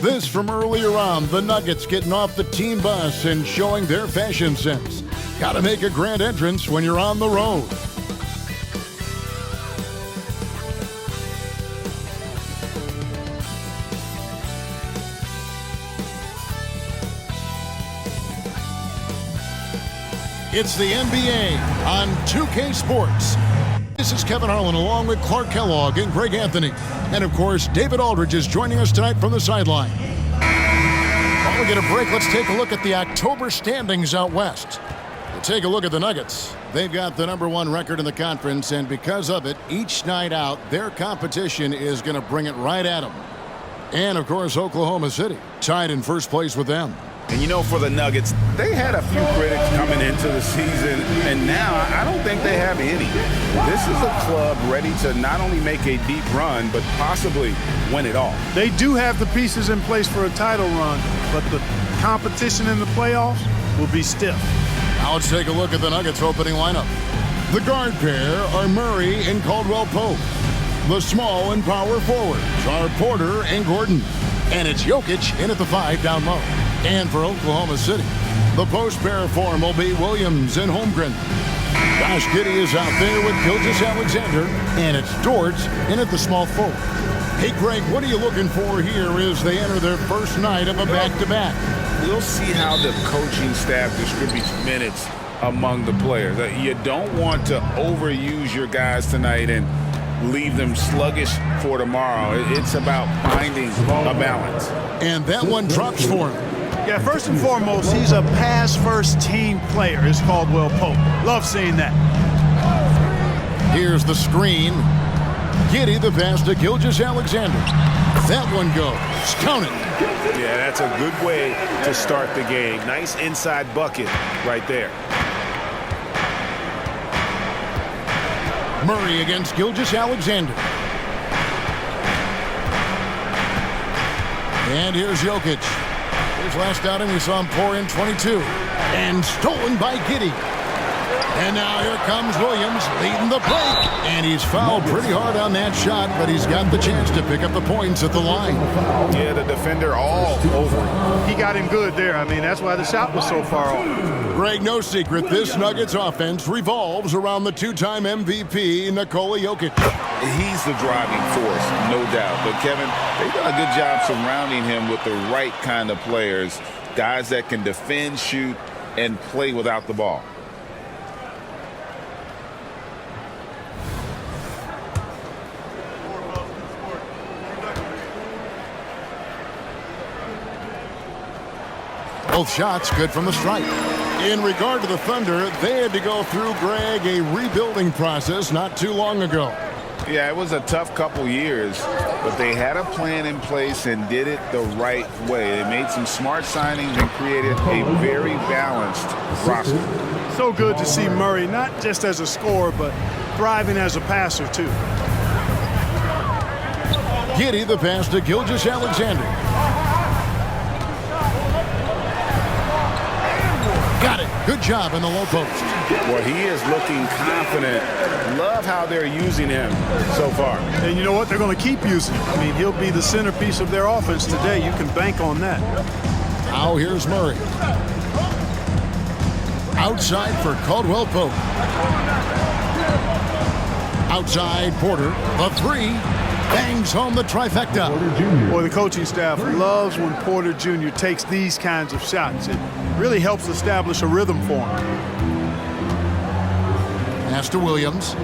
This from earlier on, the Nuggets getting off the team bus and showing their fashion sense. Gotta make a grand entrance when you're on the road. It's the NBA on 2K Sports. This is Kevin Harlan along with Clark Kellogg and Greg Anthony. And of course, David Aldridge is joining us tonight from the sideline. While we get a break, let's take a look at the October standings out west. We'll take a look at the Nuggets. They've got the #1 record in the conference, and because of it, each night out, their competition is going to bring it right at them. And of course, Oklahoma City, tied in first place with them. And you know, for the Nuggets, they had a few critics coming into the season, and now I don't think they have any. This is a club ready to not only make a deep run, but possibly win it all. They do have the pieces in place for a title run, but the competition in the playoffs will be stiff. Now let's take a look at the Nuggets opening lineup. The guard pair are Murray and Caldwell Pope. The small and power forwards are Porter and Gordon. And it's Jokic in at the 5 down low. And for Oklahoma City, the post pair form will be Williams and Holmgren. Josh Giddey is out there with Gilgeous-Alexander, and it's Dort in at the small forward. Hey, Greg, what are you looking for here as they enter their first night of a back-to-back? We'll see how the coaching staff distributes minutes among the players. You don't want to overuse your guys tonight and leave them sluggish for tomorrow. It's about finding a balance. And that one drops for him. Yeah, first and foremost, he's a pass-first team player. It's Caldwell Pope. Love seeing that. Here's the screen. Giddey the pass to Gilgeous-Alexander. That one goes. Count it. Yeah, that's a good way to start the game. Nice inside bucket right there. Murray against Gilgeous-Alexander. And here's Jokic. His last outing, we saw him pour in 22. And stolen by Giddey. And now here comes Williams leading the break. And he's fouled pretty hard on that shot, but he's got the chance to pick up the points at the line. Yeah, the defender all over him. He got him good there. I mean, that's why the shot was so far off. Greg, no secret, this Nuggets offense revolves around the two-time MVP, Nikola Jokic. He's the driving force, no doubt. But, Kevin, they've done a good job surrounding him with the right kind of players, guys that can defend, shoot, and play without the ball. Both shots good from the stripe. In regard to the Thunder, they had to go through, Greg, a rebuilding process not too long ago. Yeah, it was a tough couple years, but they had a plan in place and did it the right way. They made some smart signings and created a very balanced roster. So good to see Murray, not just as a scorer, but thriving as a passer, too. Giddey the pass to Gilgeous-Alexander. Got it. Good job in the low post. Well, he is looking confident. Love how they're using him so far. And you know what? They're going to keep using him. I mean, he'll be the centerpiece of their offense today. You can bank on that. Now here's Murray. Outside for Caldwell Pope. Outside Porter. The 3. Bangs home the trifecta. Boy, the coaching staff loves when Porter Jr. takes these kinds of shots. It really helps establish a rhythm for him. Pass to Williams.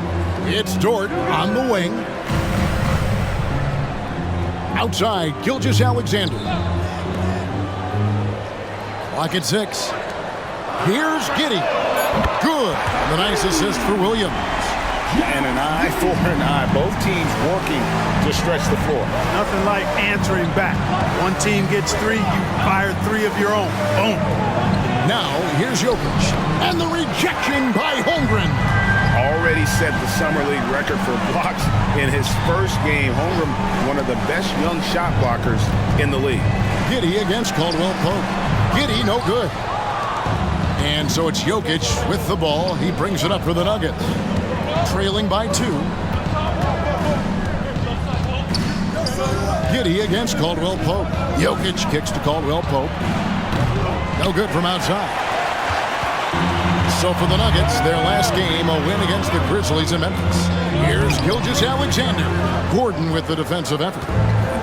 It's Dort on the wing. Outside, Gilgeous-Alexander. Clock at 6. Here's Giddey. Good. The nice assist for Williams. And an eye for an eye. Both teams working to stretch the floor. Nothing like answering back. One team gets 3, you fire 3 of your own. Boom. Now, here's Jokic. And the rejection by Holmgren. Already set the Summer League record for blocks in his first game. Holmgren, one of the best young shot blockers in the league. Giddey against Caldwell Pope. Giddey, no good. And so it's Jokic with the ball. He brings it up for the Nuggets. Trailing by 2. Giddey against Caldwell Pope. Jokic kicks to Caldwell Pope. No good from outside. So for the Nuggets, their last game, a win against the Grizzlies in Memphis. Here's Gilgeous-Alexander. Gordon with the defensive effort.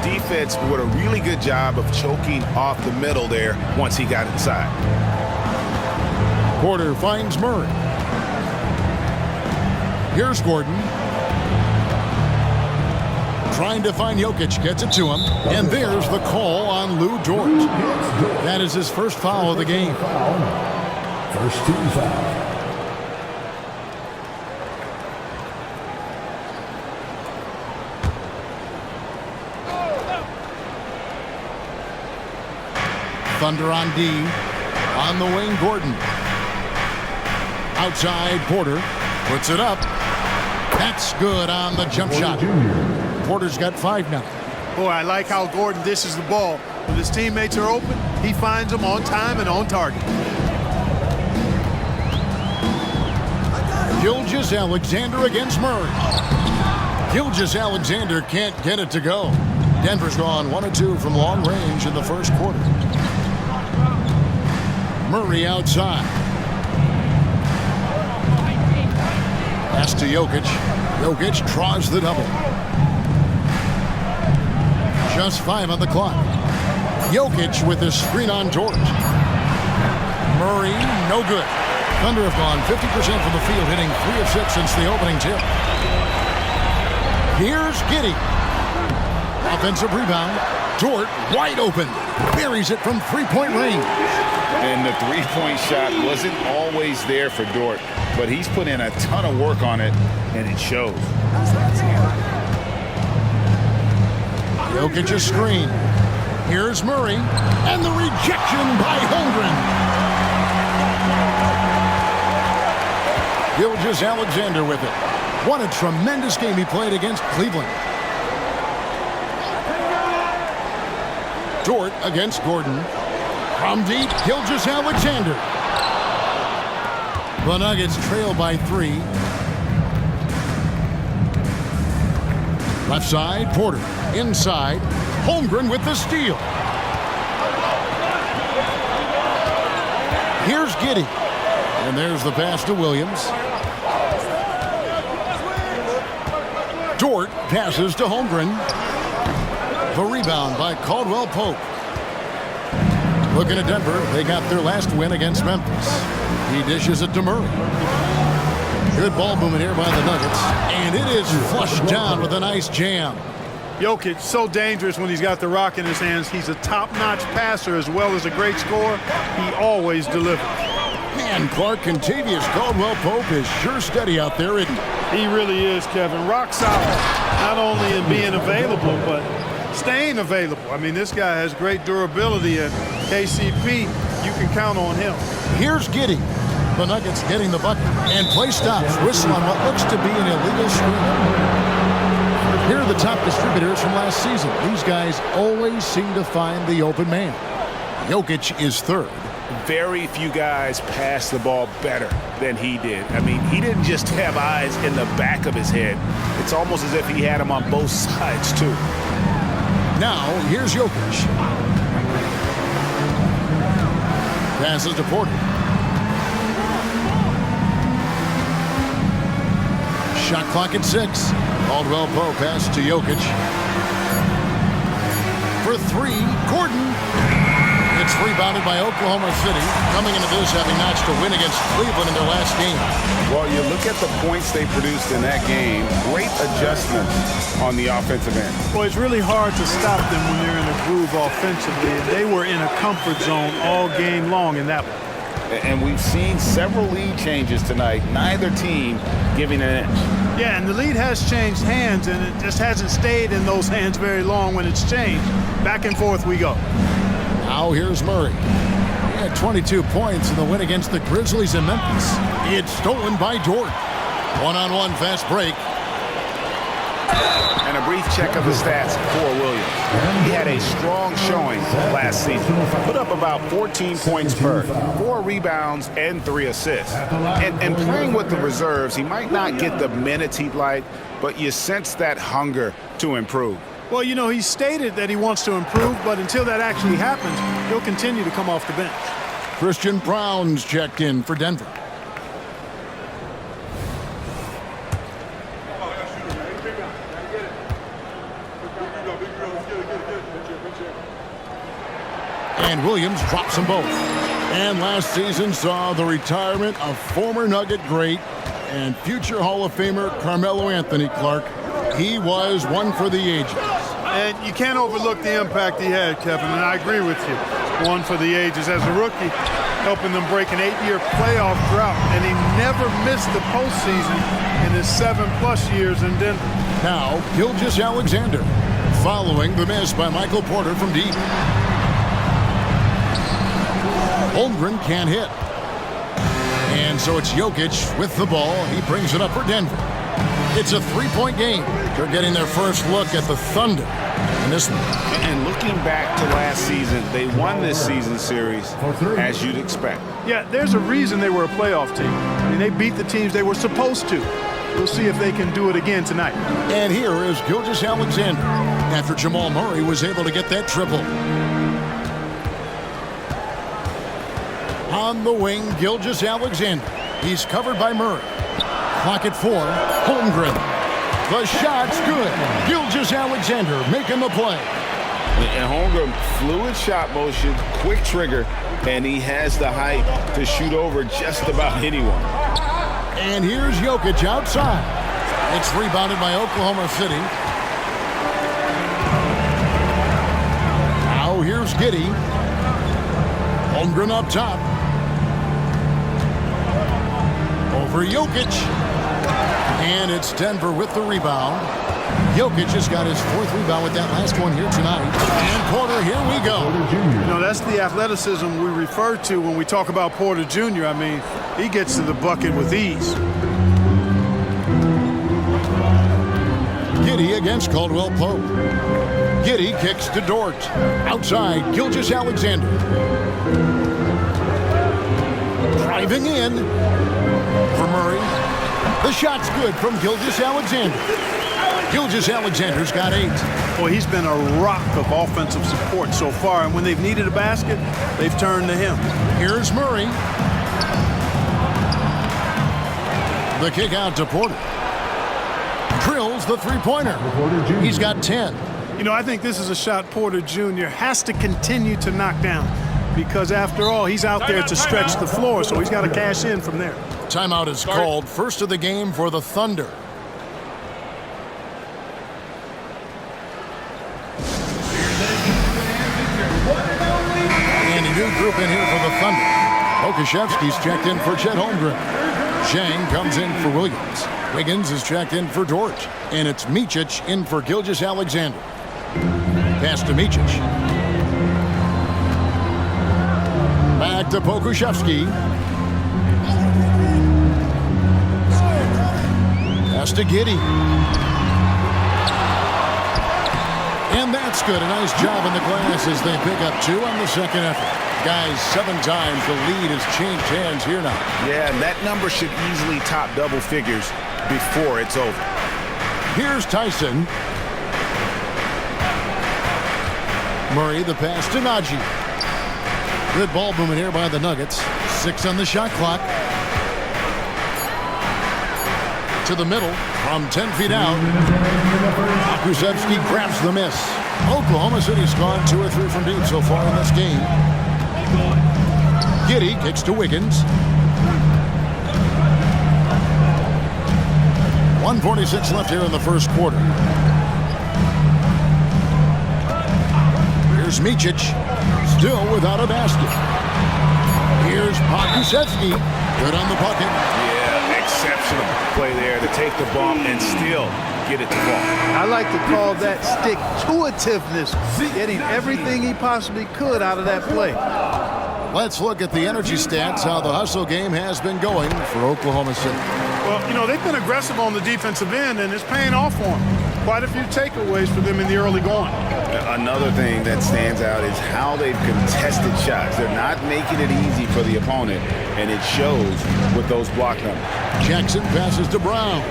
Defense did a really good job of choking off the middle there once he got inside. Porter finds Murray. Here's Gordon. Trying to find Jokic, gets it to him. And there's the call on Lou Dort. That is his first foul of the game. First team foul. Thunder on D. On the wing, Gordon. Outside, Porter. Puts it up. That's good on the jump shot. Porter's got 5 now. Boy, I like how Gordon dishes the ball. When his teammates are open, he finds them on time and on target. Gilgeous-Alexander against Murray. Gilgeous-Alexander can't get it to go. Denver's gone 1 of 2 from long range in the first quarter. Murray outside. Pass to Jokic. Jokic draws the double. Just 5 on the clock. Jokic with his screen on Dort. Murray, no good. Thunder have gone 50% from the field, hitting 3 of 6 since the opening tip. Here's Giddey. Offensive rebound. Dort wide open. Buries it from three-point range. And the three-point shot wasn't always there for Dort, but he's put in a ton of work on it, and it shows. Jokic's screen. Here's Murray. And the rejection by Holmgren. Gilgeous-Alexander with it. What a tremendous game he played against Cleveland. Dort against Gordon. From deep, Gilgeous-Alexander. The Nuggets trail by 3. Left side, Porter. Inside, Holmgren with the steal. Here's Giddey. And there's the pass to Williams. Dort passes to Holmgren. The rebound by Caldwell Pope. Looking at Denver, they got their last win against Memphis. He dishes it to Murray. Good ball movement here by the Nuggets. And it is flushed down with a nice jam. Jokic, so dangerous when he's got the rock in his hands. He's a top-notch passer as well as a great scorer. He always delivers. Man, Clark, Contavious Caldwell Pope is sure steady out there, isn't he? He really is, Kevin. Rock solid, not only in being available, but staying available. I mean, this guy has great durability, and KCP, you can count on him. Here's Giddey. The Nuggets getting the bucket. And play stops. Whistle on what looks to be an illegal screen. Here are the top distributors from last season. These guys always seem to find the open man. Jokic is third. Very few guys pass the ball better than he did. I mean, he didn't just have eyes in the back of his head. It's almost as if he had them on both sides, too. Now, here's Jokic. Passes to Porter. Shot clock at 6. Caldwell Pope pass to Jokic. For 3, Gordon. It's rebounded by Oklahoma City, coming into this having notched a win against Cleveland in their last game. Well, you look at the points they produced in that game. Great adjustment on the offensive end. Well, it's really hard to stop them when they're in a groove offensively, and they were in a comfort zone all game long in that one. And we've seen several lead changes tonight, neither team giving an inch. Yeah, and the lead has changed hands, and it just hasn't stayed in those hands very long when it's changed. Back and forth we go. Now here's Murray. He had 22 points in the win against the Grizzlies in Memphis. It's stolen by Dort. One-on-one fast break. And a brief check of the stats for Williams. He had a strong showing last season. Put up about 14 points per, 4 rebounds, and 3 assists. And playing with the reserves, he might not get the minutes he'd like, but you sense that hunger to improve. Well, you know, he stated that he wants to improve, but until that actually happens, he'll continue to come off the bench. Christian Brown's checked in for Denver. And Williams drops them both. And last season saw the retirement of former Nugget great and future Hall of Famer Carmelo Anthony Clark. He was one for the ages. And you can't overlook the impact he had, Kevin, and I agree with you. One for the ages. As a rookie, helping them break an 8-year playoff drought, and he never missed the postseason in his 7+ years in Denver. Now, Gilgeous-Alexander, following the miss by Michael Porter from deep. Holmgren can't hit. And so it's Jokic with the ball. He brings it up for Denver. It's a 3-point game. They're getting their first look at the Thunder in this one. And looking back to last season, they won this season series as you'd expect. Yeah, there's a reason they were a playoff team. I mean, they beat the teams they were supposed to. We'll see if they can do it again tonight. And here is Gilgeous-Alexander after Jamal Murray was able to get that triple. On the wing, Gilgeous-Alexander. He's covered by Murray. Clock at 4. Holmgren. The shot's good. Gilgeous-Alexander making the play. And Holmgren, fluid shot motion, quick trigger, and he has the height to shoot over just about anyone. And here's Jokic outside. It's rebounded by Oklahoma City. Now here's Giddey. Holmgren up top. Over Jokic. And it's Denver with the rebound. Jokic has got his 4th rebound with that last one here tonight. And Porter, here we go. You know, that's the athleticism we refer to when we talk about Porter Jr. I mean, he gets to the bucket with ease. Giddey against Caldwell Pope. Giddey kicks to Dort. Outside, Gilgeous-Alexander. Driving in for Murray. The shot's good from Gilgeous-Alexander. Gilgeous-Alexander's got 8. Well, he's been a rock of offensive support so far, and when they've needed a basket, they've turned to him. Here's Murray. The kick out to Porter. Drills the three-pointer. He's got 10. You know, I think this is a shot Porter Jr. has to continue to knock down because, after all, he's out there to stretch the floor, so he's got to cash in from there. Timeout is called. First of the game for the Thunder. And a new group in here for the Thunder. Okashevsky's checked in for Chet Holmgren. Zhang comes in for Williams. Wiggins is checked in for Dort. And it's Micic in for Gilgeous-Alexander. Pass to Micic. Back to Pokusevski. Pass to Giddey. And that's good. A nice job in the glass as they pick up 2 on the second effort. Guys, 7 times the lead has changed hands here now. Yeah, that number should easily top double figures before it's over. Here's Tyson. Murray, the pass to Najee. Good ball movement here by the Nuggets. 6 on the shot clock. To the middle from 10 feet out. Pokusevski grabs the miss. Oklahoma City's gone 2 or 3 from deep so far in this game. Giddey kicks to Wiggins. 1:46 left here in the first quarter. Here's Micic, still without a basket. Here's Pokusevski, good on the bucket. Yeah, exceptional play there to take the ball and still get it to fall. I like to call that stick-to-itiveness, getting everything he possibly could out of that play. Let's look at the energy stats, how the hustle game has been going for Oklahoma City. Well, you know, they've been aggressive on the defensive end, and it's paying off for them. Quite a few takeaways for them in the early going. Another thing that stands out is how they've contested shots. They're not making it easy for the opponent, and it shows with those block numbers. Jackson passes to Brown.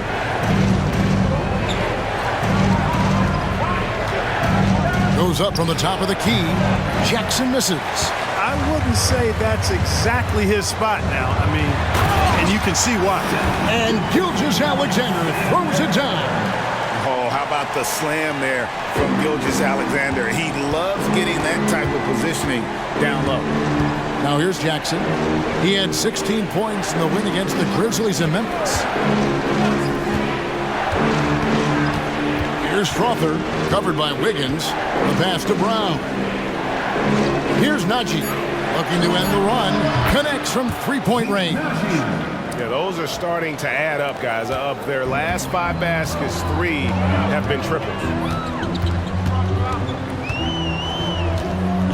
Goes up from the top of the key. Jackson misses. I wouldn't say that's exactly his spot now. I mean, and you can see why. And Gilgeous-Alexander throws it down. Oh, how about the slam there from Gilgeous-Alexander? He loves getting that type of positioning down low. Now here's Jackson. He had 16 points in the win against the Grizzlies in Memphis. Here's Strother, covered by Wiggins. The pass to Brown. Here's Najee, looking to end the run. Connects from three-point range. Yeah, those are starting to add up, guys. Of their last 5 baskets, 3 have been triples.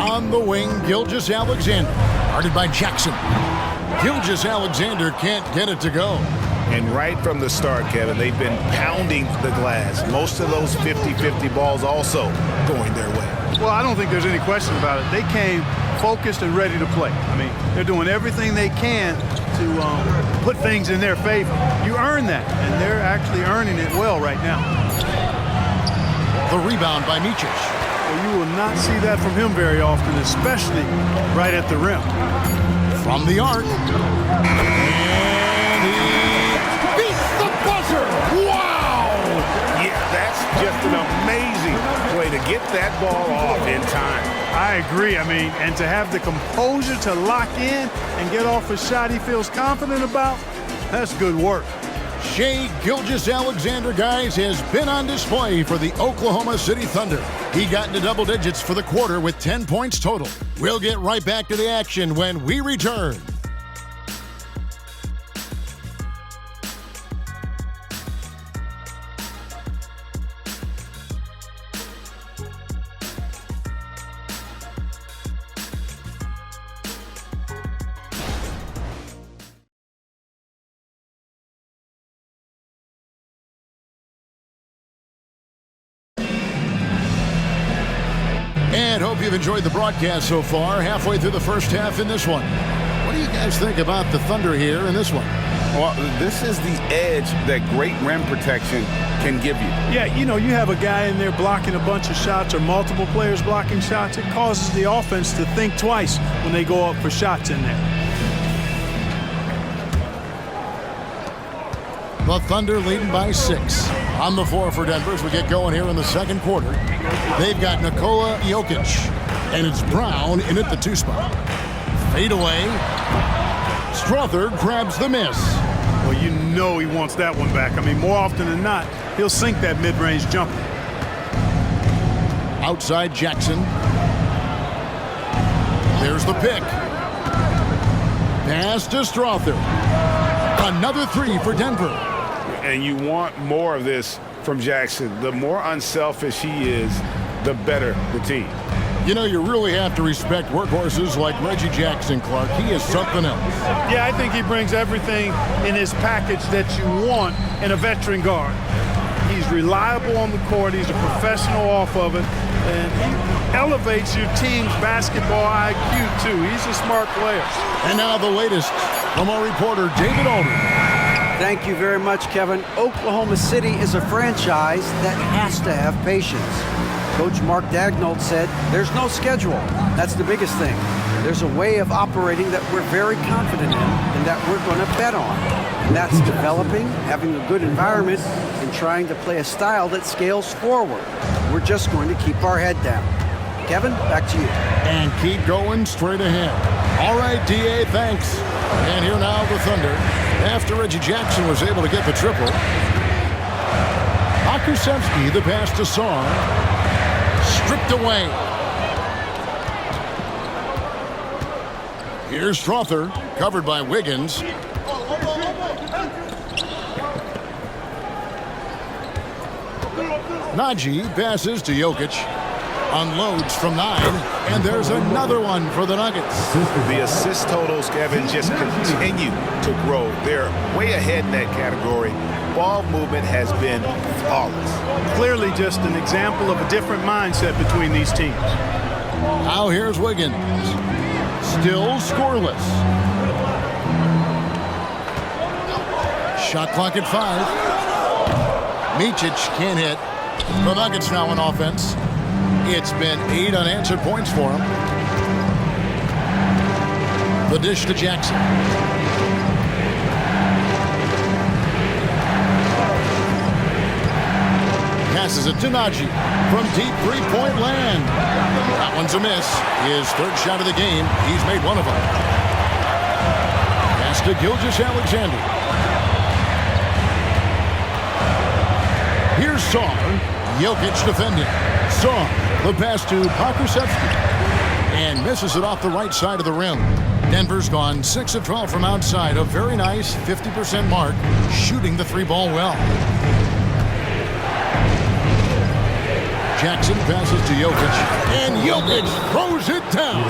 On the wing, Gilgeous-Alexander, guarded by Jackson. Gilgeous-Alexander can't get it to go. And right from the start, Kevin, they've been pounding the glass. Most of those 50-50 balls also going their way. Well, I don't think there's any question about it. They came focused and ready to play. I mean, they're doing everything they can to put things in their favor. You earn that, and they're actually earning it well right now. The rebound by Micic. Well, you will not see that from him very often, especially right at the rim. From the arc. And he beats the buzzer. Wow! Yeah, that's just an amazing play to get that ball off in time. I agree. I mean, and to have the composure to lock in and get off a shot he feels confident about, that's good work. Shai Gilgeous-Alexander, guys, has been on display for the Oklahoma City Thunder. He got into double digits for the quarter with 10 points total. We'll get right back to the action when we return. And hope you've enjoyed the broadcast so far. Halfway through the first half in this one. What do you guys think about the Thunder here in this one? Well, this is the edge that great rim protection can give you. Yeah, you know, you have a guy in there blocking a bunch of shots or multiple players blocking shots. It causes the offense to think twice when they go up for shots in there. The Thunder leading by 6. On the floor for Denver as we get going here in the second quarter. They've got Nikola Jokic, and it's Brown in at the 2 spot. Fade away. Strother grabs the miss. Well, you know he wants that one back. I mean, more often than not, he'll sink that mid-range jumper. Outside Jackson. There's the pick. Pass to Strother. Another 3 for Denver. And you want more of this from Jackson. The more unselfish he is, the better the team. You know, you really have to respect workhorses like Reggie Jackson, Clark. He is something else. Yeah, I think he brings everything in his package that you want in a veteran guard. He's reliable on the court. He's a professional off of it. And he elevates your team's basketball IQ, too. He's a smart player. And now the latest from our reporter, David Aldridge. Thank you very much, Kevin. Oklahoma City is a franchise that has to have patience. Coach Mark Daigneault said, there's no schedule. That's the biggest thing. There's a way of operating that we're very confident in and that we're going to bet on. And that's developing, having a good environment, and trying to play a style that scales forward. We're just going to keep our head down. Kevin, back to you. And keep going straight ahead. All right, D.A., thanks. And here now the Thunder. After Reggie Jackson was able to get the triple. Akusevsky, the pass to Song. Stripped away. Here's Strother, covered by Wiggins. Najee passes to Jokic. Unloads from 9, and there's another one for the Nuggets. The assist totals, Kevin, just continue to grow. They're way ahead in that category. Ball movement has been flawless. Clearly just an example of a different mindset between these teams. Now here's Wiggins. Still scoreless. Shot clock at 5. Micic can't hit. The Nuggets now in offense. It's been 8 unanswered points for him. The dish to Jackson. Passes it to Najee from deep three-point land. That one's a miss. His third shot of the game. He's made one of them. Pass to Gilgeous-Alexander. Here's Song. Jokic defending. Song, the pass to Pokusevski. And misses it off the right side of the rim. Denver's gone 6 of 12 from outside. A very nice 50% mark, shooting the three ball well. Jackson passes to Jokic, and Jokic throws it down.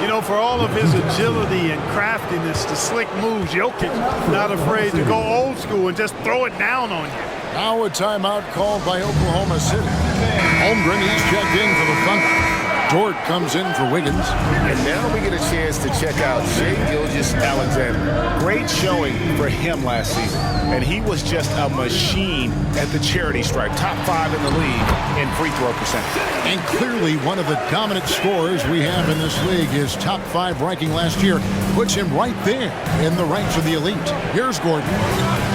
You know, for all of his agility and craftiness, the slick moves, Jokic not afraid to go old school and just throw it down on you. Now a timeout called by Oklahoma City. Holmgren, he's checked in for the Thunder. Dort comes in for Wiggins. And now we get a chance to check out Shai Gilgeous-Alexander. Great showing for him last season. And he was just a machine at the charity stripe. Top 5 in the league in free throw percentage. And clearly one of the dominant scorers we have in this league. His top 5 ranking last year puts him right there in the ranks of the elite. Here's Gordon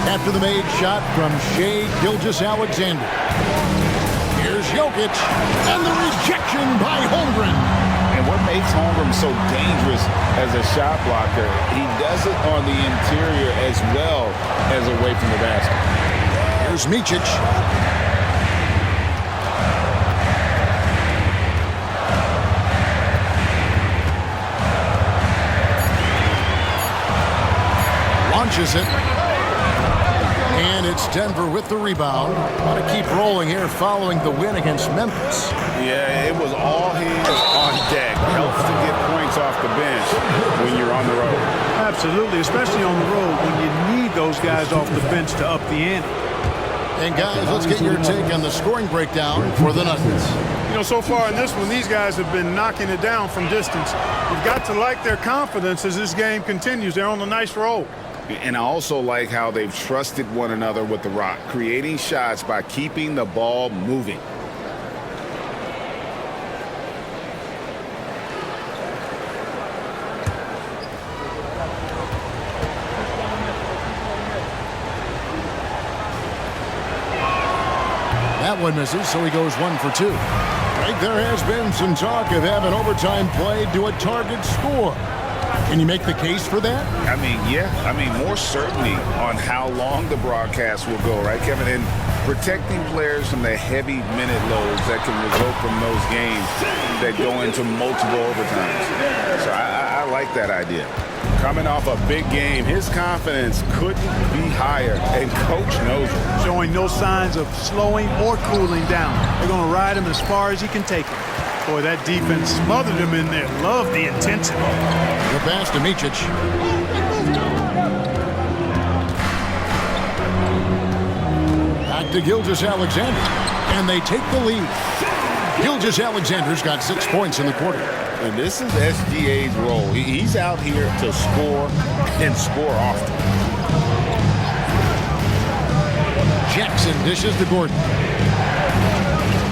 after the made shot from Shai Gilgeous-Alexander. Here's Jokic, and the rejection by Holmgren. And what makes Holmgren so dangerous as a shot blocker, he does it on the interior as well as away from the basket. Here's Micic. Launches it. And it's Denver with the rebound. Want to keep rolling here following the win against Memphis. Yeah, it was all hands on deck. Helps to get points off the bench when you're on the road. Absolutely, especially on the road when you need those guys off the bench to up the ante. And guys, let's get your take on the scoring breakdown for the Nuggets. You know, so far in this one, these guys have been knocking it down from distance. You've got to like their confidence as this game continues. They're on a nice roll. And I also like how they've trusted one another with the rock, creating shots by keeping the ball moving. That one misses, so he goes 1 for 2. Greg, there has been some talk of having overtime played to a target score. Can you make the case for that? I mean, yeah. I mean, more certainty on how long the broadcast will go, right, Kevin? And protecting players from the heavy minute loads that can result from those games that go into multiple overtimes. So I like that idea. Coming off a big game, his confidence couldn't be higher, and Coach knows it. Showing no signs of slowing or cooling down. They're going to ride him as far as he can take him. Boy, that defense smothered him in there. Love the intensity. The pass to Micic. Back to Gilgeous-Alexander. And they take the lead. Gilgeous-Alexander's got 6 points in the quarter. And this is SGA's role. He's out here to score and score often. Jackson dishes to Gordon.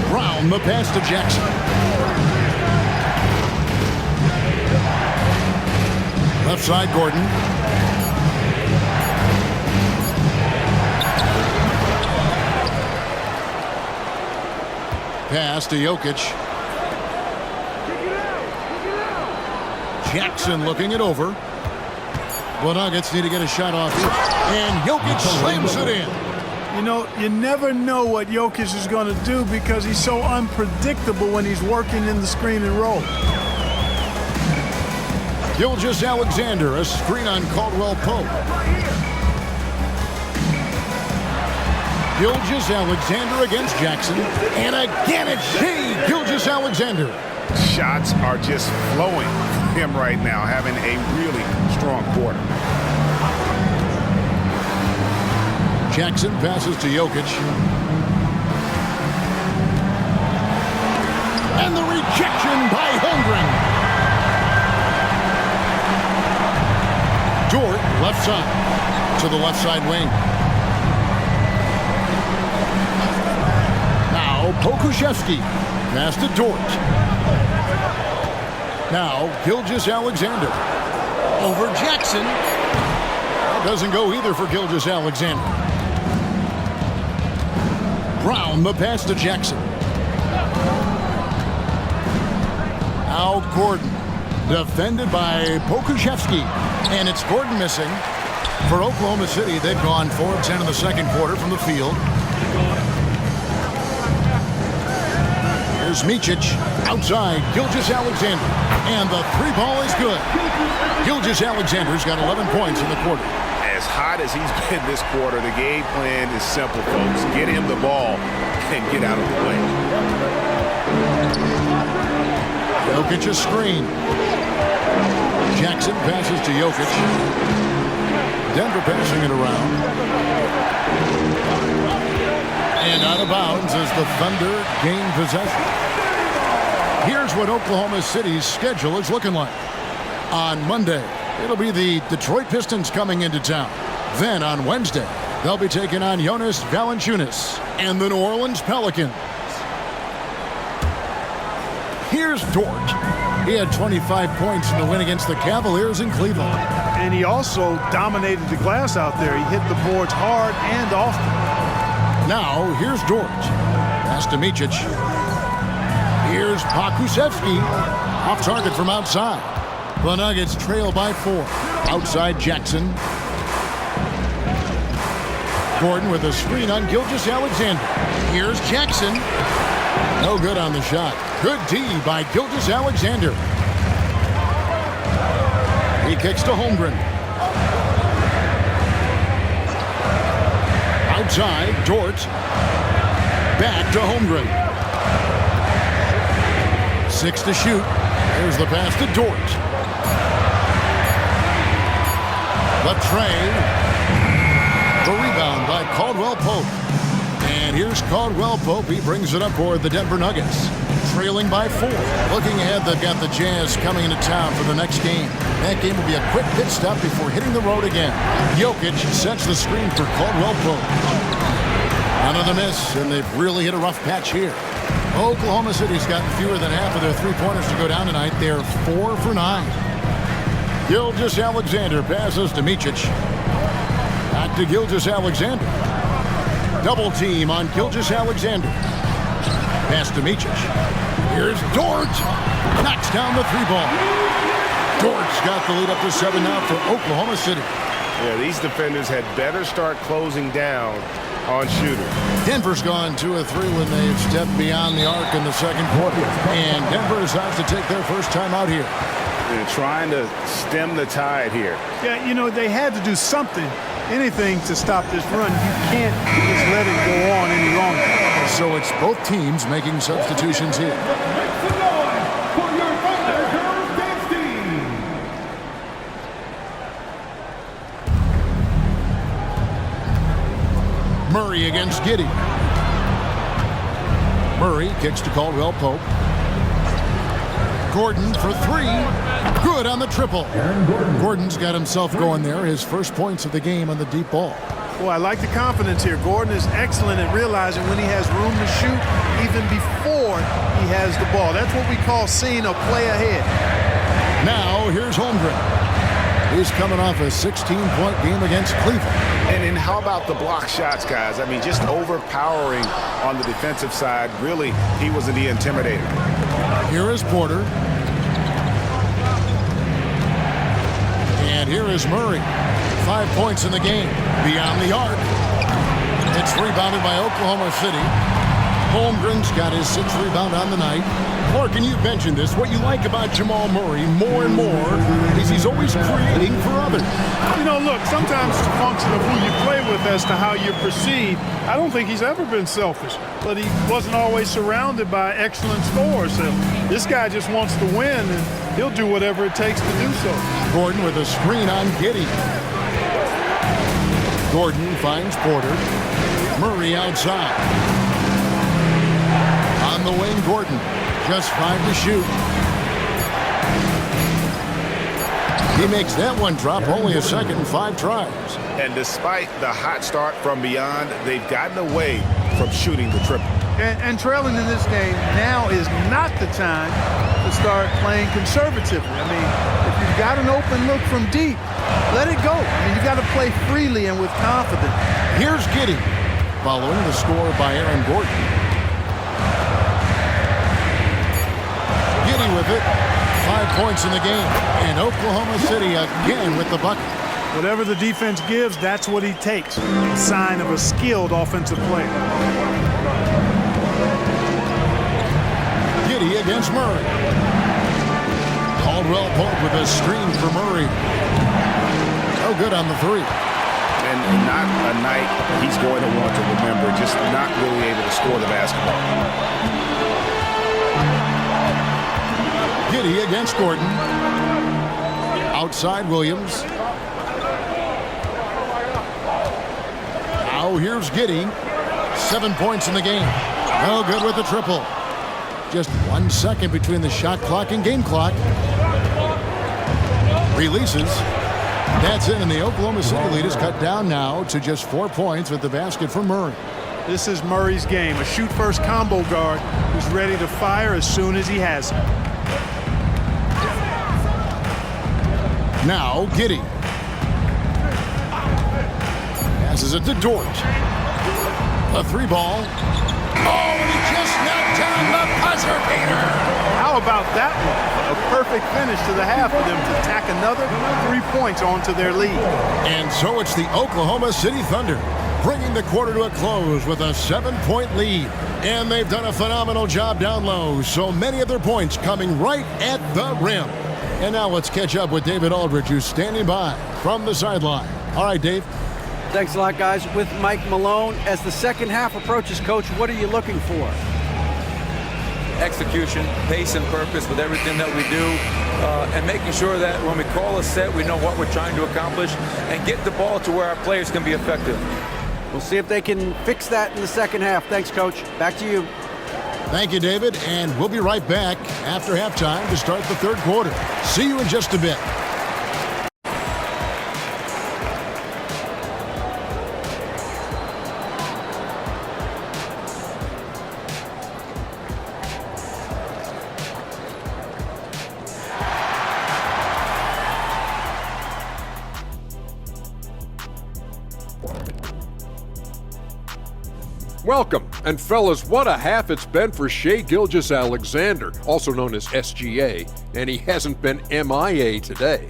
Brown, the pass to Jackson. Left side, Gordon. Pass to Jokic. Jackson looking it over. The Nuggets need to get a shot off here. And Jokic slams it in. You know, you never know what Jokic is going to do because he's so unpredictable when he's working in the screen and roll. Gilgeous-Alexander, a screen on Caldwell Pope. Gilgeous-Alexander against Jackson. And again it's Shai Gilgeous-Alexander. Shots are just flowing from him right now, having a really strong quarter. Jackson passes to Jokic. And the rejection by Holmgren. Dort, left side, to the left side wing. Now Pokusevski Pass to Dort. Now, Gilgeous Alexander. Over Jackson. That doesn't go either for Gilgeous Alexander. Brown, the pass to Jackson. Now Gordon. Defended by Pokushevsky. And it's Gordon missing. For Oklahoma City, they've gone 4 of 10 in the second quarter from the field. Here's Micic outside Gilgeous Alexander. And the 3-ball is good. Gilgeous Alexander's got 11 points in the quarter. As hot as he's been this quarter, the game plan is simple, folks. Get him the ball and get out of the way. Jokic a screen. Jackson passes to Jokic. Denver passing it around. And out of bounds as the Thunder gain possession. Here's what Oklahoma City's schedule is looking like. On Monday, it'll be the Detroit Pistons coming into town. Then on Wednesday, they'll be taking on Jonas Valanciunas and the New Orleans Pelicans. Here's Dort. He had 25 points in the win against the Cavaliers in Cleveland. And he also dominated the glass out there. He hit the boards hard and often. Now, here's Dort. Pass to Micic. Here's Pokusevski. Off target from outside. The Nuggets trail by 4. Outside Jackson. Gordon with a screen on Gilgeous Alexander. Here's Jackson. No good on the shot. Good D by Gilgeous Alexander. He kicks to Holmgren. Outside, Dort. Back to Holmgren. 6 to shoot. There's the pass to Dort. The tray. The rebound by Caldwell Pope. And here's Caldwell Pope. He brings it up for the Denver Nuggets. Trailing by 4. Looking ahead, they've got the Jazz coming into town for the next game. That game will be a quick pit stop before hitting the road again. Jokic sets the screen for Caldwell Pope. Another miss, and they've really hit a rough patch here. Oklahoma City's gotten fewer than half of their three-pointers to go down tonight. They're 4 for 9. Gilgeous Alexander passes to Micic. Back to Gilgeous Alexander. Double team on Gilgeous Alexander. Pass to Micic. Here's Dort. Knocks down the 3-ball. Dort's got the lead up to 7 now for Oklahoma City. Yeah, these defenders had better start closing down on shooters. Denver's gone 2 of 3 when they've stepped beyond the arc in the second quarter. And Denver decides to take their first time out here. They're trying to stem the tide here. Yeah, you know, they had to do something, anything to stop this run. You can't just let it go on any longer. So it's both teams making substitutions here. Murray against Giddey. Murray kicks to Caldwell Pope. Gordon for 3. Good on the triple. Gordon's got himself going there. His first points of the game on the deep ball. Boy, I like the confidence here. Gordon is excellent at realizing when he has room to shoot, even before he has the ball. That's what we call seeing a play ahead. Now, here's Holmgren. He's coming off a 16-point game against Cleveland. And then how about the block shots, guys? I mean, just overpowering on the defensive side. Really, he was the intimidator. Here is Porter. And here is Murray. 5 points in the game. Beyond the arc. It's rebounded by Oklahoma City. Holmgren's got his 6th rebound on the night. Clark, and you mentioned this, what you like about Jamal Murray more and more is he's always creating for others. You know, look, sometimes it's a function of who you play with as to how you're perceived. I don't think he's ever been selfish, but he wasn't always surrounded by excellent scorers. So this guy just wants to win, and he'll do whatever it takes to do so. Gordon with a screen on Giddey. Gordon finds Porter. Murray outside. On the wing, Gordon. Just 5 to shoot. He makes that one drop, only a second and 5 tries. And despite the hot start from beyond, they've gotten away from shooting the triple. And trailing in this game, now is not the time to start playing conservatively. I mean, if you've got an open look from deep, let it go. I mean, you got to play freely and with confidence. Here's Giddey, following the score by Aaron Gordon. Giddey with it. 5 points in the game. And Oklahoma City again with the bucket. Whatever the defense gives, that's what he takes. A sign of a skilled offensive player. Giddey against Murray. Caldwell Pope with a screen for Murray. No good on the three. And not a night he's going to want to remember, just not really able to score the basketball. Giddey against Gordon. Outside Williams. Now here's Giddey. 7 points in the game. No good with the triple. Just 1 second between the shot clock and game clock. Releases. That's it, and the Oklahoma City lead is cut down now to just 4 points with the basket from Murray. This is Murray's game, a shoot-first combo guard who's ready to fire as soon as he has it. Now Giddey. Passes it to Dort. A three ball. Oh, and he just knocked down the buzzer beater. How about that one? A perfect finish to the half for them to tack another 3 points onto their lead. And so it's the Oklahoma City Thunder bringing the quarter to a close with a 7-point lead. And they've done a phenomenal job down low. So many of their points coming right at the rim. And now let's catch up with David Aldridge, who's standing by from the sideline. All right, Dave. Thanks a lot, guys. With Mike Malone, as the second half approaches, Coach, what are you looking for? Execution, pace, and purpose with everything that we do, and making sure that when we call a set, we know what we're trying to accomplish and get the ball to where our players can be effective. We'll see if they can fix that in the second half. Thanks, Coach. Back to you. Thank you, David, and we'll be right back after halftime to start the third quarter. See you in just a bit. Welcome, and fellas, what a half it's been for Shai Gilgeous-Alexander, also known as SGA, and he hasn't been MIA today.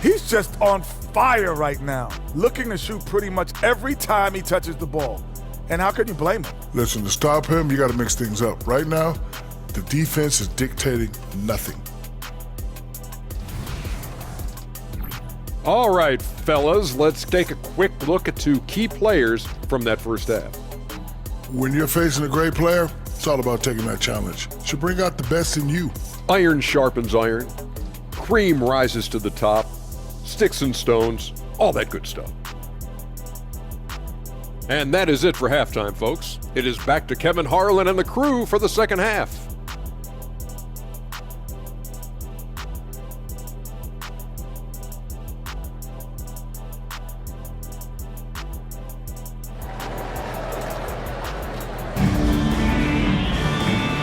He's just on fire right now, looking to shoot pretty much every time he touches the ball. And how can you blame him? Listen, to stop him, you got to mix things up. Right now, the defense is dictating nothing. All right, fellas, let's take a quick look at two key players from that first half. When you're facing a great player, it's all about taking that challenge. You should bring out the best in you. Iron sharpens iron, cream rises to the top, sticks and stones, all that good stuff. And that is it for halftime, folks. It is back to Kevin Harlan and the crew for the second half.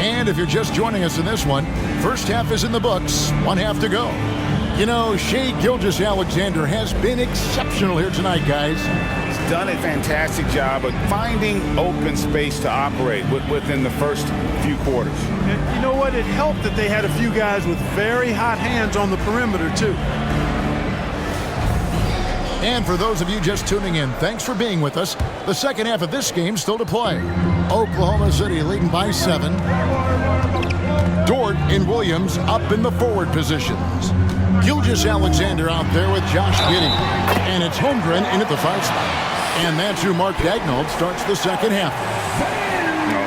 And if you're just joining us in this one, first half is in the books, 1 half to go. You know, Shai Gilgeous-Alexander has been exceptional here tonight, guys. He's done a fantastic job of finding open space to operate within the first few quarters. And you know what? It helped that they had a few guys with very hot hands on the perimeter, too. And for those of you just tuning in, thanks for being with us. The second half of this game still to play. Oklahoma City leading by 7. Dort and Williams up in the forward positions. Gilgeous-Alexander out there with Josh Giddey. And it's Holmgren in at the 5 spot. And that's who Mark Daigneault starts the second half.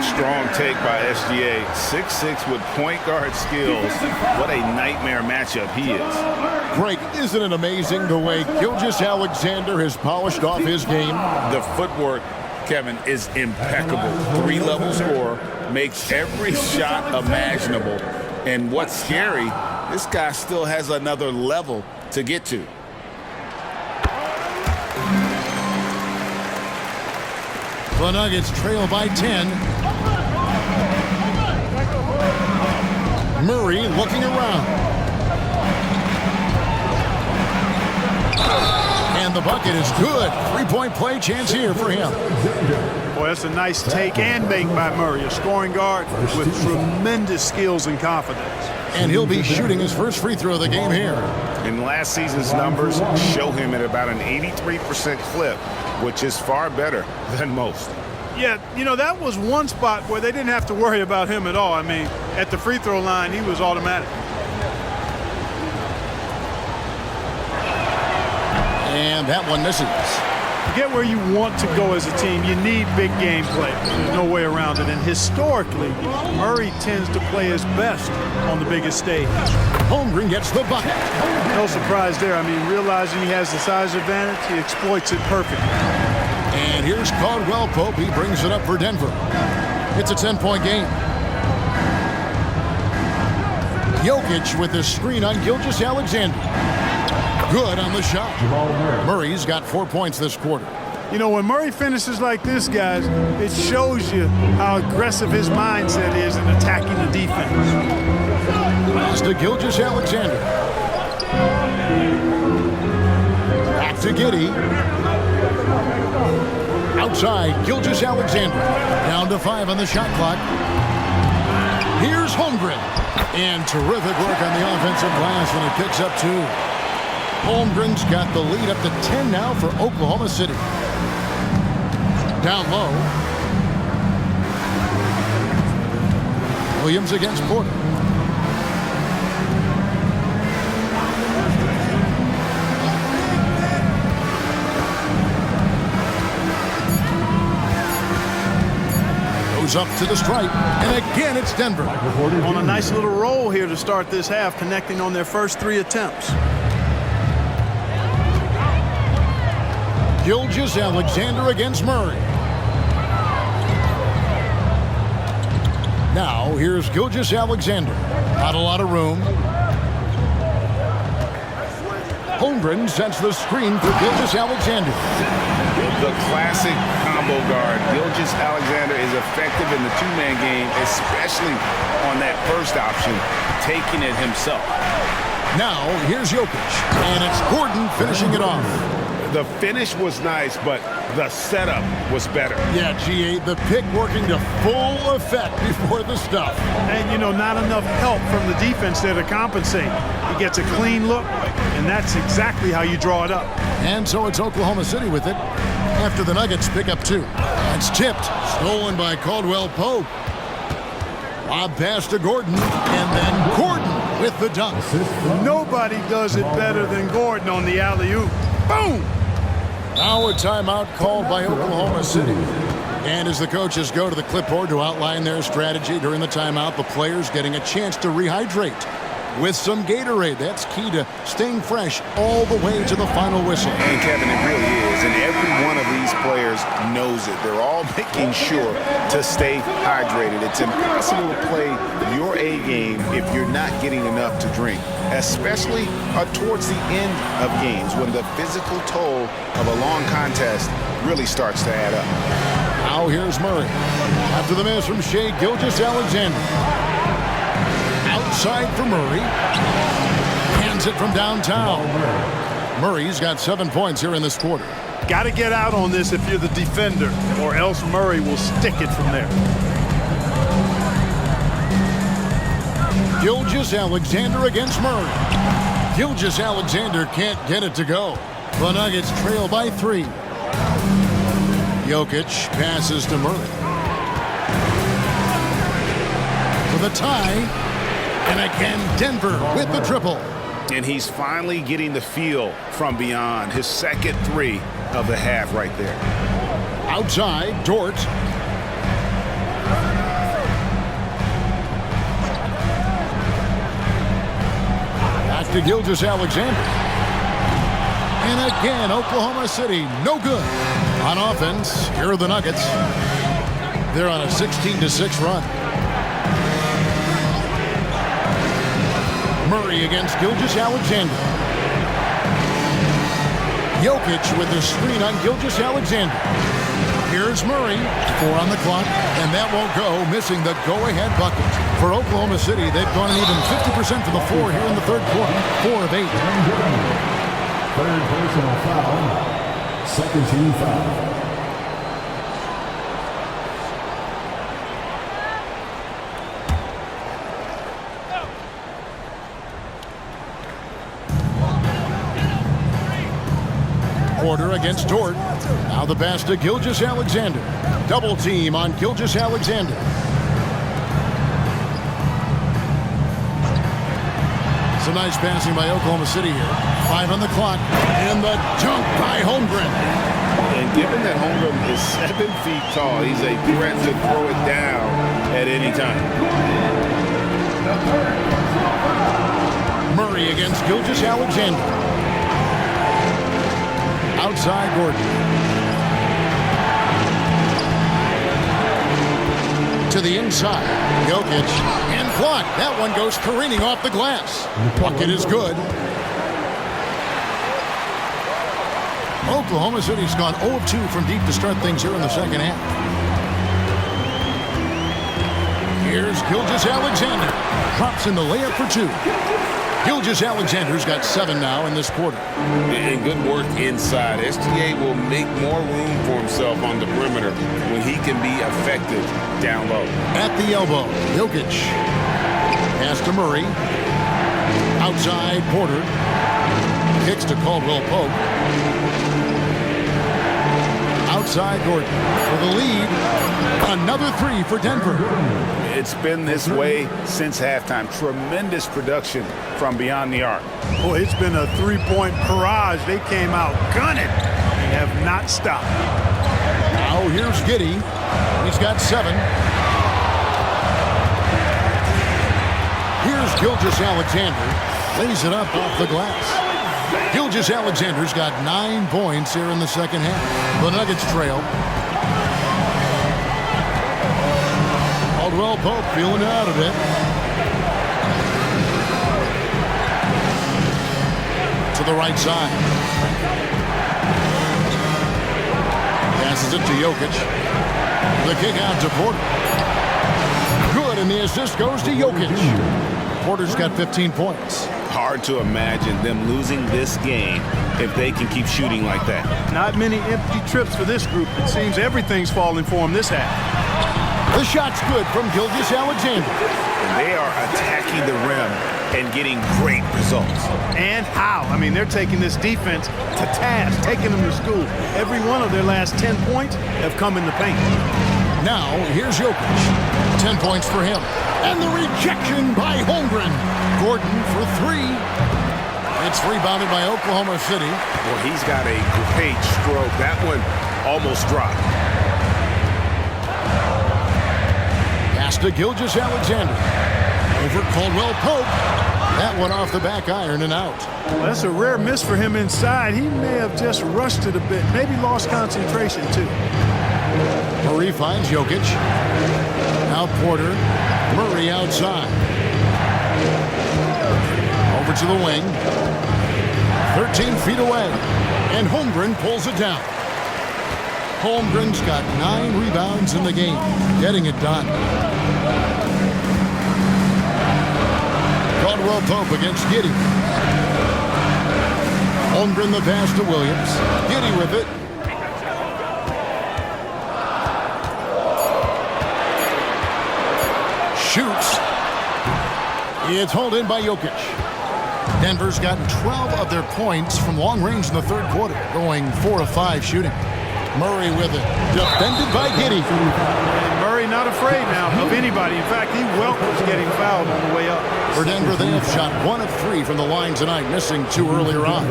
Strong take by SGA. 6'6" with point guard skills. What a nightmare matchup he is. Greg, isn't it amazing the way Gilgeous-Alexander has polished off his game? The footwork, Kevin, is impeccable. 3-level scorer, makes every shot imaginable. And what's scary, this guy still has another level to get to. The Nuggets trail by 10. Murray looking around. And the bucket is good. Three-point play chance here for him. Boy, that's a nice take and make by Murray, a scoring guard with tremendous skills and confidence. And he'll be shooting his first free throw of the game here. And last season's numbers show him at about an 83% clip, which is far better than most. Yeah, you know, that was one spot where they didn't have to worry about him at all. I mean, at the free throw line, he was automatic. And that one misses. To get where you want to go as a team, you need big game play. There's no way around it. And historically, Murray tends to play his best on the biggest stage. Holmgren gets the bucket. No surprise there. I mean, realizing he has the size advantage, he exploits it perfectly. And here's Caldwell Pope. He brings it up for Denver. It's a 10-point game. Jokic with the screen on Gilgeous-Alexander. Good on the shot. Murray's got 4 points this quarter. You know, when Murray finishes like this, guys, it shows you how aggressive his mindset is in attacking the defense. Pass to Gilgeous-Alexander. Back to Giddey. Outside, Gilgeous-Alexander. Down to 5 on the shot clock. Here's Holmgren. And terrific work on the offensive glass when he picks up 2. Holmgren's got the lead up to 10 now for Oklahoma City. Down low. Williams against Porter. Goes up to the stripe, and again it's Denver. On a nice little roll here to start this half, connecting on their first 3 attempts. Gilgeous-Alexander against Murray. Now, here's Gilgeous-Alexander. Not a lot of room. Holmgren sets the screen for Gilgeous-Alexander. The classic combo guard. Gilgeous-Alexander is effective in the two-man game, especially on that first option, taking it himself. Now, here's Jokic, and it's Gordon finishing it off. The finish was nice, but the setup was better. Yeah, G8, the pick working to full effect before the stuff. And, you know, not enough help from the defense there to compensate. He gets a clean look, and that's exactly how you draw it up. And so it's Oklahoma City with it after the Nuggets pick up 2. It's tipped, stolen by Caldwell Pope. Lob pass to Gordon, and then Gordon with the dunk. Nobody does it better than Gordon on the alley-oop. Boom! Now a timeout called by Oklahoma City. And as the coaches go to the clipboard to outline their strategy during the timeout, the players getting a chance to rehydrate with some Gatorade. That's key to staying fresh all the way to the final whistle. And Kevin, it really is. And every one of these players knows it. They're all making sure to stay hydrated. It's impossible to play your A game if you're not getting enough to drink, especially towards the end of games when the physical toll of a long contest really starts to add up. Now here's Murray. After the miss from Shai Gilgeous-Alexander. Outside for Murray. Hands it from downtown. Murray's got 7 points here in this quarter. Got to get out on this if you're the defender, or else Murray will stick it from there. Gilgeous-Alexander against Murray. Gilgeous-Alexander can't get it to go. The Nuggets trail by 3. Jokic passes to Murray. For the tie. And again, Denver with the triple. And he's finally getting the feel from beyond. His second 3 of the half right there. Outside, Dort. Back to Gilgeous-Alexander. And again, Oklahoma City, no good. On offense, here are the Nuggets. They're on a 16-6 run. Murray against Gilgeous-Alexander. Jokic with the screen on Gilgeous-Alexander. Here's Murray, 4 on the clock, and that won't go, missing the go-ahead bucket. For Oklahoma City, they've gone an even 50% from the floor here in the third quarter, 4 of 8. Third personal foul. Second team foul. Porter against Dort. Now the pass to Gilgeous-Alexander. Double team on Gilgeous-Alexander. Some nice passing by Oklahoma City here. 5 on the clock. And the dunk by Holmgren. And given that Holmgren is 7 feet tall, he's a threat to throw it down at any time. Murray against Gilgeous-Alexander. Outside Gordon. To the inside. Jokic. And blocked. That one goes careening off the glass. Bucket is good. Oklahoma City's gone 0 of 2 from deep to start things here in the second half. Here's Gilgeous-Alexander. Drops in the layup for 2. Gilgeous-Alexander's got 7 now in this quarter. And good work inside. SGA will make more room for himself on the perimeter when he can be effective down low. At the elbow, Jokic. Pass to Murray. Outside Porter. Kicks to Caldwell-Pope. Outside Gordon for the lead. Another 3 for Denver. It's been this way since halftime. Tremendous production from beyond the arc. Boy, it's been a three-point barrage. They came out gunning and have not stopped. Now here's Giddey. He's got 7. Here's Gilgeous-Alexander. Lays it up off the glass. Gilgeous-Alexander's got 9 points here in the second half. The Nuggets trail. Caldwell-Pope feeling it out a bit. To the right side. Passes it to Jokic. The kick out to Porter. Good, and the assist goes to Jokic. Porter's got 15 points. Hard to imagine them losing this game if they can keep shooting like that. Not many empty trips for this group. It seems everything's falling for them this half. The shot's good from Gilgeous-Alexander. And they are attacking the rim and getting great results. And how? I mean, they're taking this defense to task, taking them to school. Every one of their last 10 points have come in the paint. Now, here's Jokic. 10 points for him. And the rejection by Holmgren. Gordon for 3. It's rebounded by Oklahoma City. Well, he's got a great stroke. That one almost dropped. Pass to Gilgeous-Alexander. Over Caldwell-Pope. That one off the back iron and out. Well, that's a rare miss for him inside. He may have just rushed it a bit. Maybe lost concentration, too. Murray finds Jokic. Now Porter. Murray outside. Over to the wing. 13 feet away. And Holmgren pulls it down. Holmgren's got 9 rebounds in the game. Getting it done. Caldwell-Pope against Giddey. Holmgren the pass to Williams. Giddey with it. Shoots. It's hauled in by Jokic. Denver's gotten 12 of their points from long range in the third quarter, going 4 of 5 shooting. Murray with it. Defended by Giddey. And Murray not afraid now of anybody. In fact, he welcomes getting fouled on the way up. For Denver, they have shot 1 of 3 from the line tonight, missing 2 earlier on.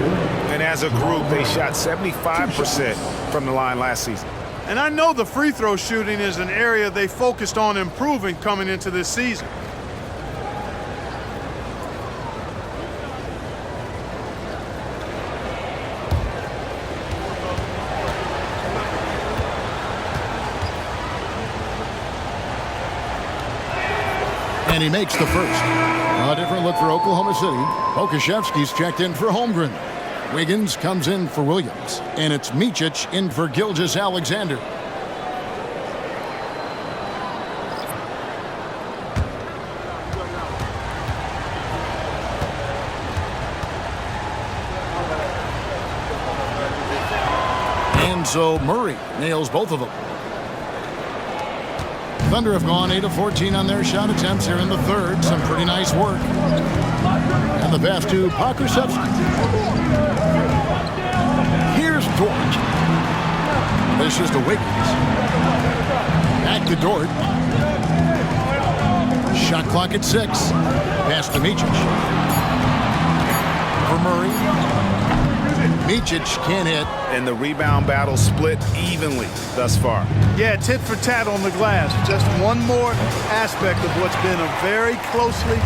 And as a group, they shot 75% from the line last season. And I know the free throw shooting is an area they focused on improving coming into this season. And he makes the first. A different look for Oklahoma City. Okashevsky's checked in for Holmgren. Wiggins comes in for Williams. And it's Micic in for Gilgeous-Alexander. And so Murray nails both of them. Thunder have gone 8 of 14 on their shot attempts here in the third. Some pretty nice work. And the pass to Pakusevsky. Here's Dort. This is to Wiggins. Back to Dort. Shot clock at 6. Pass to Micic. For Murray. Micic can't hit. And the rebound battle split evenly thus far. Yeah, tit for tat on the glass. Just one more aspect of what's been a very closely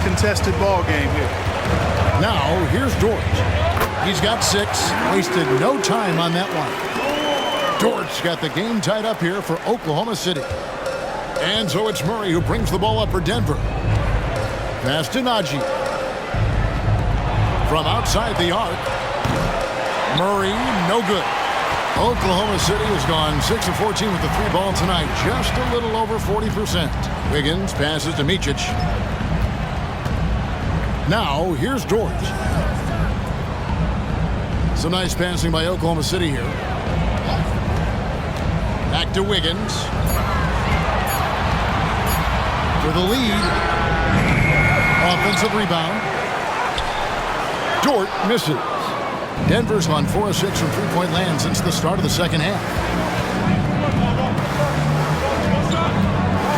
contested ball game here. Now, here's Dort. He's got 6. Wasted no time on that one. Dort's got the game tied up here for Oklahoma City. And so it's Murray who brings the ball up for Denver. Pass to Najee. From outside the arc. Murray, no good. Oklahoma City has gone 6 of 14 with the 3 ball tonight. Just a little over 40%. Wiggins passes to Micic. Now, here's Dort. Some nice passing by Oklahoma City here. Back to Wiggins. For the lead. Offensive rebound. Dort misses. Denver's gone 4 of 6 from three-point land since the start of the second half.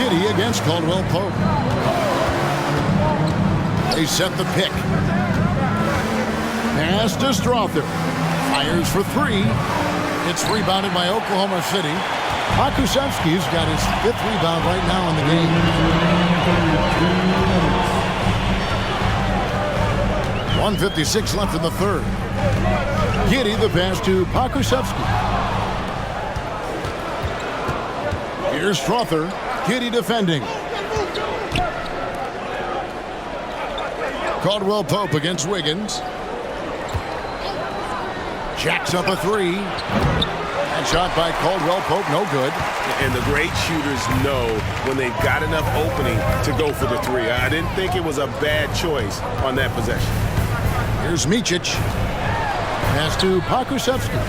Giddey against Caldwell Pope. They set the pick. Pass to Strother. Fires for 3. It's rebounded by Oklahoma City. Pakusevsky's got his 5th rebound right now in the game. 1:56 left in the third. Giddey the pass to Pakusevsky. Here's Strother. Giddey defending. Caldwell Pope against Wiggins. Jacks up a 3. And shot by Caldwell Pope, no good. And the great shooters know when they've got enough opening to go for the 3. I didn't think it was a bad choice on that possession. Here's Micic. Pass to Pakusevsky.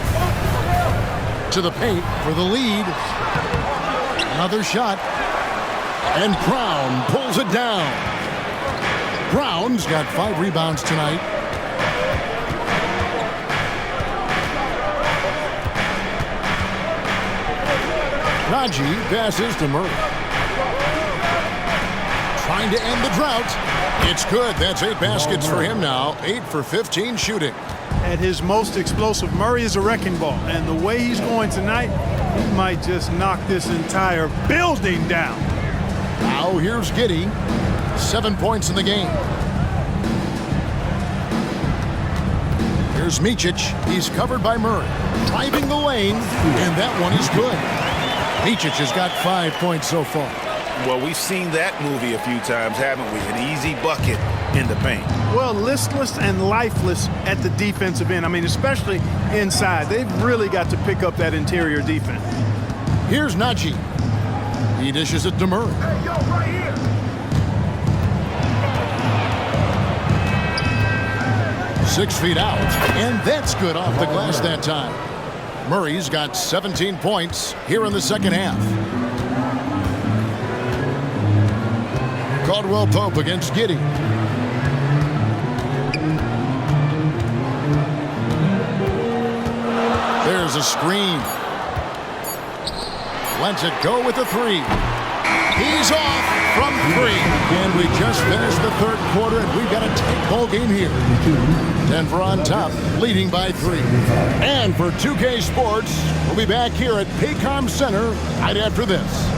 To the paint for the lead. Another shot. And Brown pulls it down. Brown's got 5 rebounds tonight. Najee passes to Murray. Trying to end the drought. It's good. That's 8 baskets for him now. 8 for 15 shooting. At his most explosive, Murray is a wrecking ball. And the way he's going tonight, he might just knock this entire building down. Now here's Giddey. 7 points in the game. Here's Micic. He's covered by Murray. Driving the lane. And that one is good. Micic has got 5 points so far. Well, we've seen that movie a few times, haven't we? An easy bucket in the paint. Well, listless and lifeless at the defensive end. I mean, especially inside. They've really got to pick up that interior defense. Here's Najee. He dishes it to Murray. Hey, yo, right here. 6 feet out. And that's good off the glass that time. Murray's got 17 points here in the second half. Caldwell Pope against Giddey. There's a screen. Lets it go with a 3. He's off from 3. And we just finished the third quarter, and we've got a tight ball game here. Denver on top, leading by 3. And for 2K Sports, we'll be back here at Paycom Center right after this.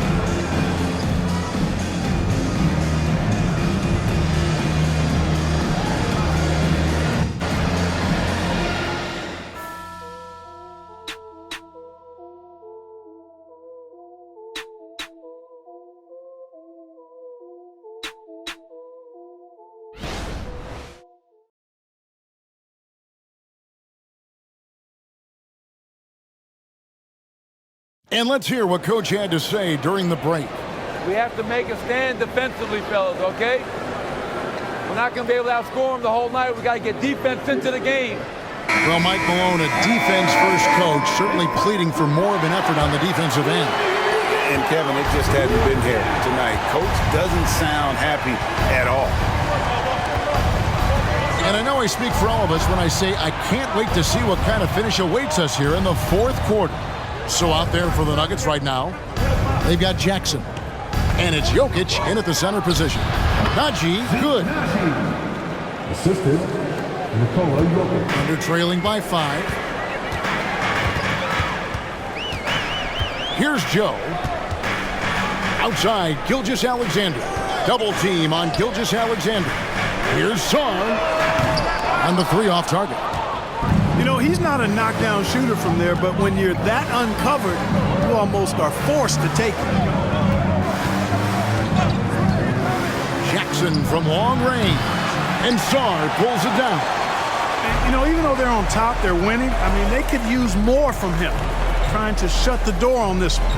And let's hear what Coach had to say during the break. We have to make a stand defensively, fellas, okay? We're not going to be able to outscore them the whole night. We got to get defense into the game. Well, Mike Malone, a defense-first coach, certainly pleading for more of an effort on the defensive end. And Kevin, it just hadn't been here tonight. Coach doesn't sound happy at all. And I know I speak for all of us when I say I can't wait to see what kind of finish awaits us here in the fourth quarter. So out there for the Nuggets right now, they've got Jackson. And it's Jokic in at the center position. Najee, good. Assisted, Nikola Jokic. Under trailing by 5. Here's Joe. Outside, Gilgeous-Alexander. Double team on Gilgeous-Alexander. Here's Sar. And the 3 off target. You know, he's not a knockdown shooter from there, but when you're that uncovered, you almost are forced to take it. Jackson from long range. And Sar pulls it down. And, you know, even though they're on top, they're winning. I mean, they could use more from him. Trying to shut the door on this one.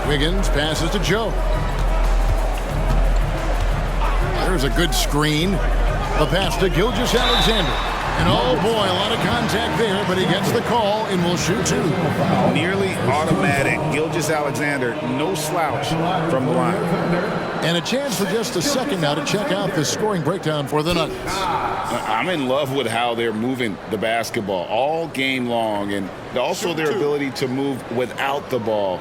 Wiggins passes to Joe. There's a good screen. The pass to Gilgeous-Alexander. And oh boy, a lot of contact there, but he gets the call and will shoot 2. Nearly automatic. Gilgeous-Alexander, no slouch from the line. And a chance for just a second now to check out the scoring breakdown for the Nuggets. I'm in love with how they're moving the basketball all game long, and also their ability to move without the ball.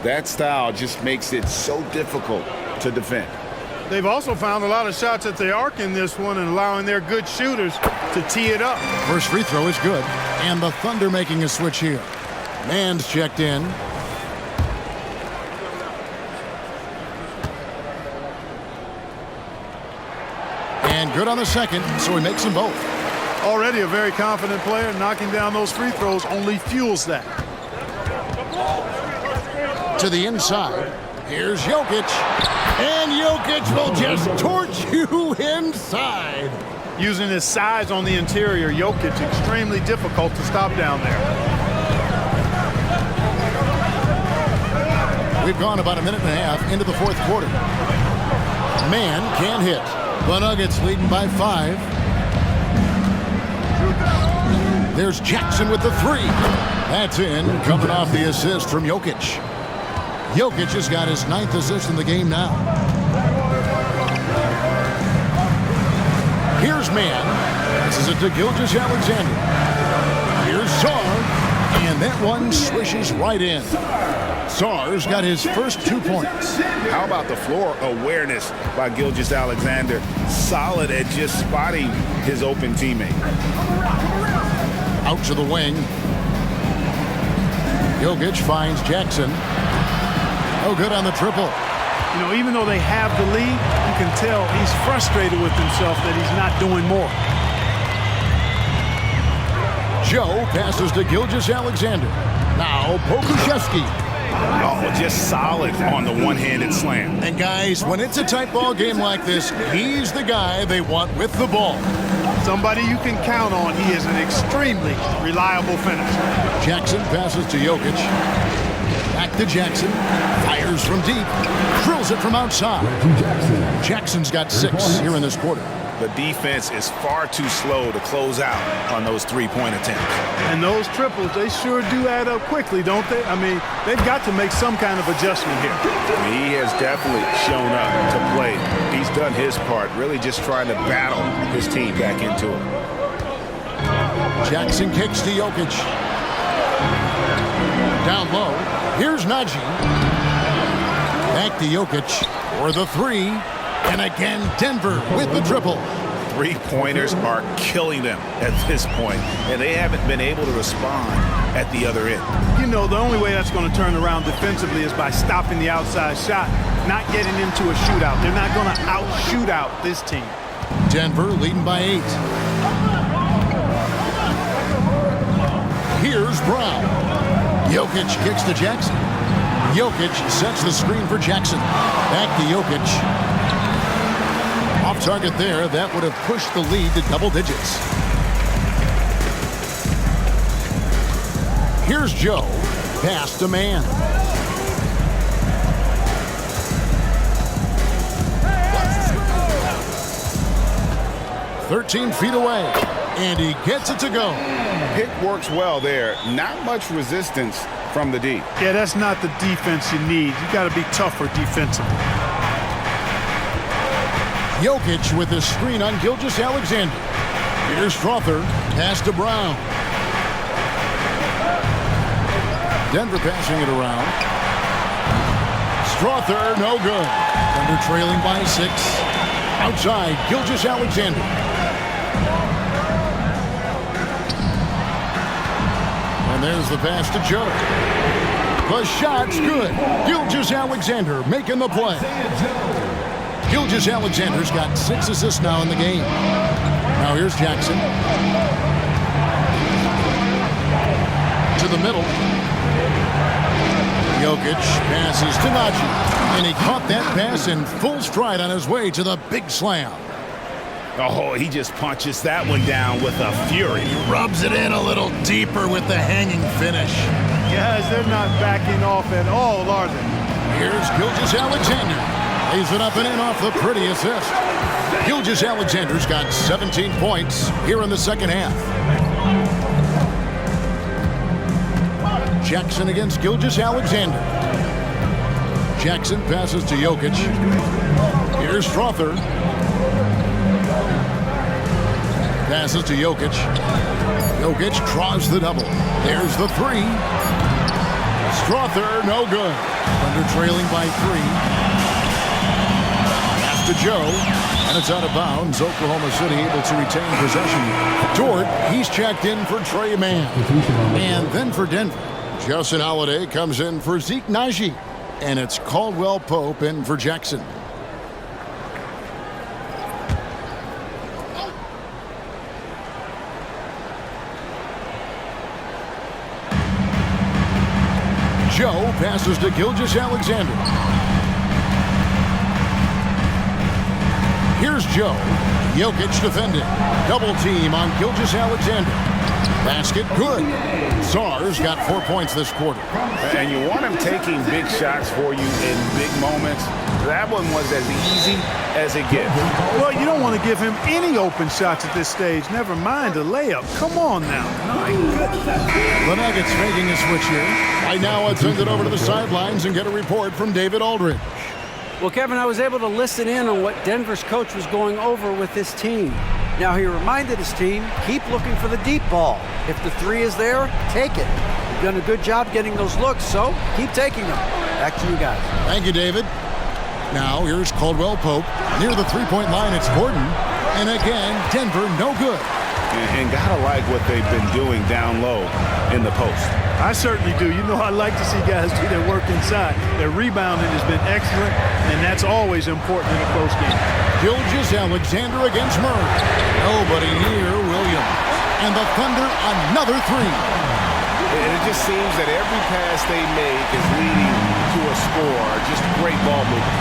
That style just makes it so difficult to defend. They've also found a lot of shots at the arc in this one and allowing their good shooters to tee it up. First free throw is good. And the Thunder making a switch here. Mann's checked in. And good on the second, so he makes them both. Already a very confident player. Knocking down those free throws only fuels that. To the inside. Here's Jokic. And Jokic will just torch you inside. Using his size on the interior, Jokic extremely difficult to stop down there. We've gone about a minute and a half into the fourth quarter. Man can't hit. The Nuggets leading by 5. There's Jackson with the 3. That's in, coming off the assist from Jokic. Jokic has got his 9th assist in the game now. Here's Mann. Passes it to Gilgeous-Alexander. Here's Sar. And that one swishes right in. Sar's got his first 2 points. How about the floor awareness by Gilgeous-Alexander? Solid at just spotting his open teammate. Out to the wing. Jokic finds Jackson. Oh, good on the triple. You know, even though they have the lead, you can tell he's frustrated with himself that he's not doing more. Joe passes to Gilgeous-Alexander. Now Pokusevski. Oh, just solid on the one-handed slam. And guys, when it's a tight ball game like this, he's the guy they want with the ball. Somebody you can count on. He is an extremely reliable finisher. Jackson passes to Jokic. Back to Jackson. Fires from deep. Drills it from outside. Jackson's got 6 here in this quarter. The defense is far too slow to close out on those 3-point attempts. And those triples, they sure do add up quickly, don't they? I mean, they've got to make some kind of adjustment here. He has definitely shown up to play. He's done his part, really just trying to battle his team back into it. Jackson kicks to Jokic. Down low. Here's Najee. Back to Jokic for the 3. And again, Denver with the triple. 3-pointers are killing them at this point, and they haven't been able to respond at the other end. You know, the only way that's going to turn around defensively is by stopping the outside shot, not getting into a shootout. They're not going to out-shoot out this team. Denver leading by 8. Here's Brown. Jokic kicks to Jackson. Jokic sets the screen for Jackson. Back to Jokic. Off target there. That would have pushed the lead to double digits. Here's Joe. Pass to Mann. "13 feet away. and he gets it to go. Pick works well there. Not much resistance from the D. Yeah, that's not the defense you need. You got to be tougher defensively. Jokic with his screen on Gilgeous-Alexander. Here's Strother, pass to Brown. Denver passing it around. Strother, no good. Thunder trailing by 6. Outside, Gilgeous-Alexander. And there's the pass to Joe. The shot's good. Gilgeous-Alexander making the play. Gilgeous-Alexander's got 6 assists now in the game. Now here's Jackson. To the middle. Jokic passes to Nagy, and he caught that pass in full stride on his way to the big slam. Oh, he just punches that one down with a fury. He rubs it in a little deeper with the hanging finish. Guys, they're not backing off at all, are they? Here's Gilgeous-Alexander. Lays it up and in off the pretty assist. Gilgeous-Alexander's got 17 points here in the second half. Jackson against Gilgeous-Alexander. Jackson passes to Jokic. Here's Strother. Passes to Jokic. Jokic draws the double. There's the 3. Strother, no good. Thunder trailing by 3. Pass to Joe. And it's out of bounds. Oklahoma City able to retain possession. Dort, he's checked in for Trey Mann. And then for Denver, Justin Holiday comes in for Zeke Nagy. And it's Caldwell Pope in for Jackson. Joe passes to Gilgeous-Alexander. Here's Joe. Jokic defending. Double team on Gilgeous-Alexander. Basket good. Czar's got 4 points this quarter. And you want him taking big shots for you in big moments. That one was as easy as it gets. Well, you don't want to give him any open shots at this stage. Never mind a layup. Come on now. My goodness. The Nuggets making a switch here. Right now, let's send it over to the sidelines and get a report from David Aldridge. Well, Kevin, I was able to listen in on what Denver's coach was going over with his team. Now, he reminded his team, keep looking for the deep ball. If the 3 is there, take it. You've done a good job getting those looks, so keep taking them. Back to you guys. Thank you, David. Now, here's Caldwell Pope. Near the three-point line, it's Gordon. And again, Denver, no good. And gotta like what they've been doing down low in the post. I certainly do. You know, I like to see guys do their work inside. Their rebounding has been excellent, and that's always important in a close game. Gilgeous-Alexander against Murray. Nobody near Williams. And the Thunder, another 3. And it just seems that every pass they make is leading to a score. Just great ball movement.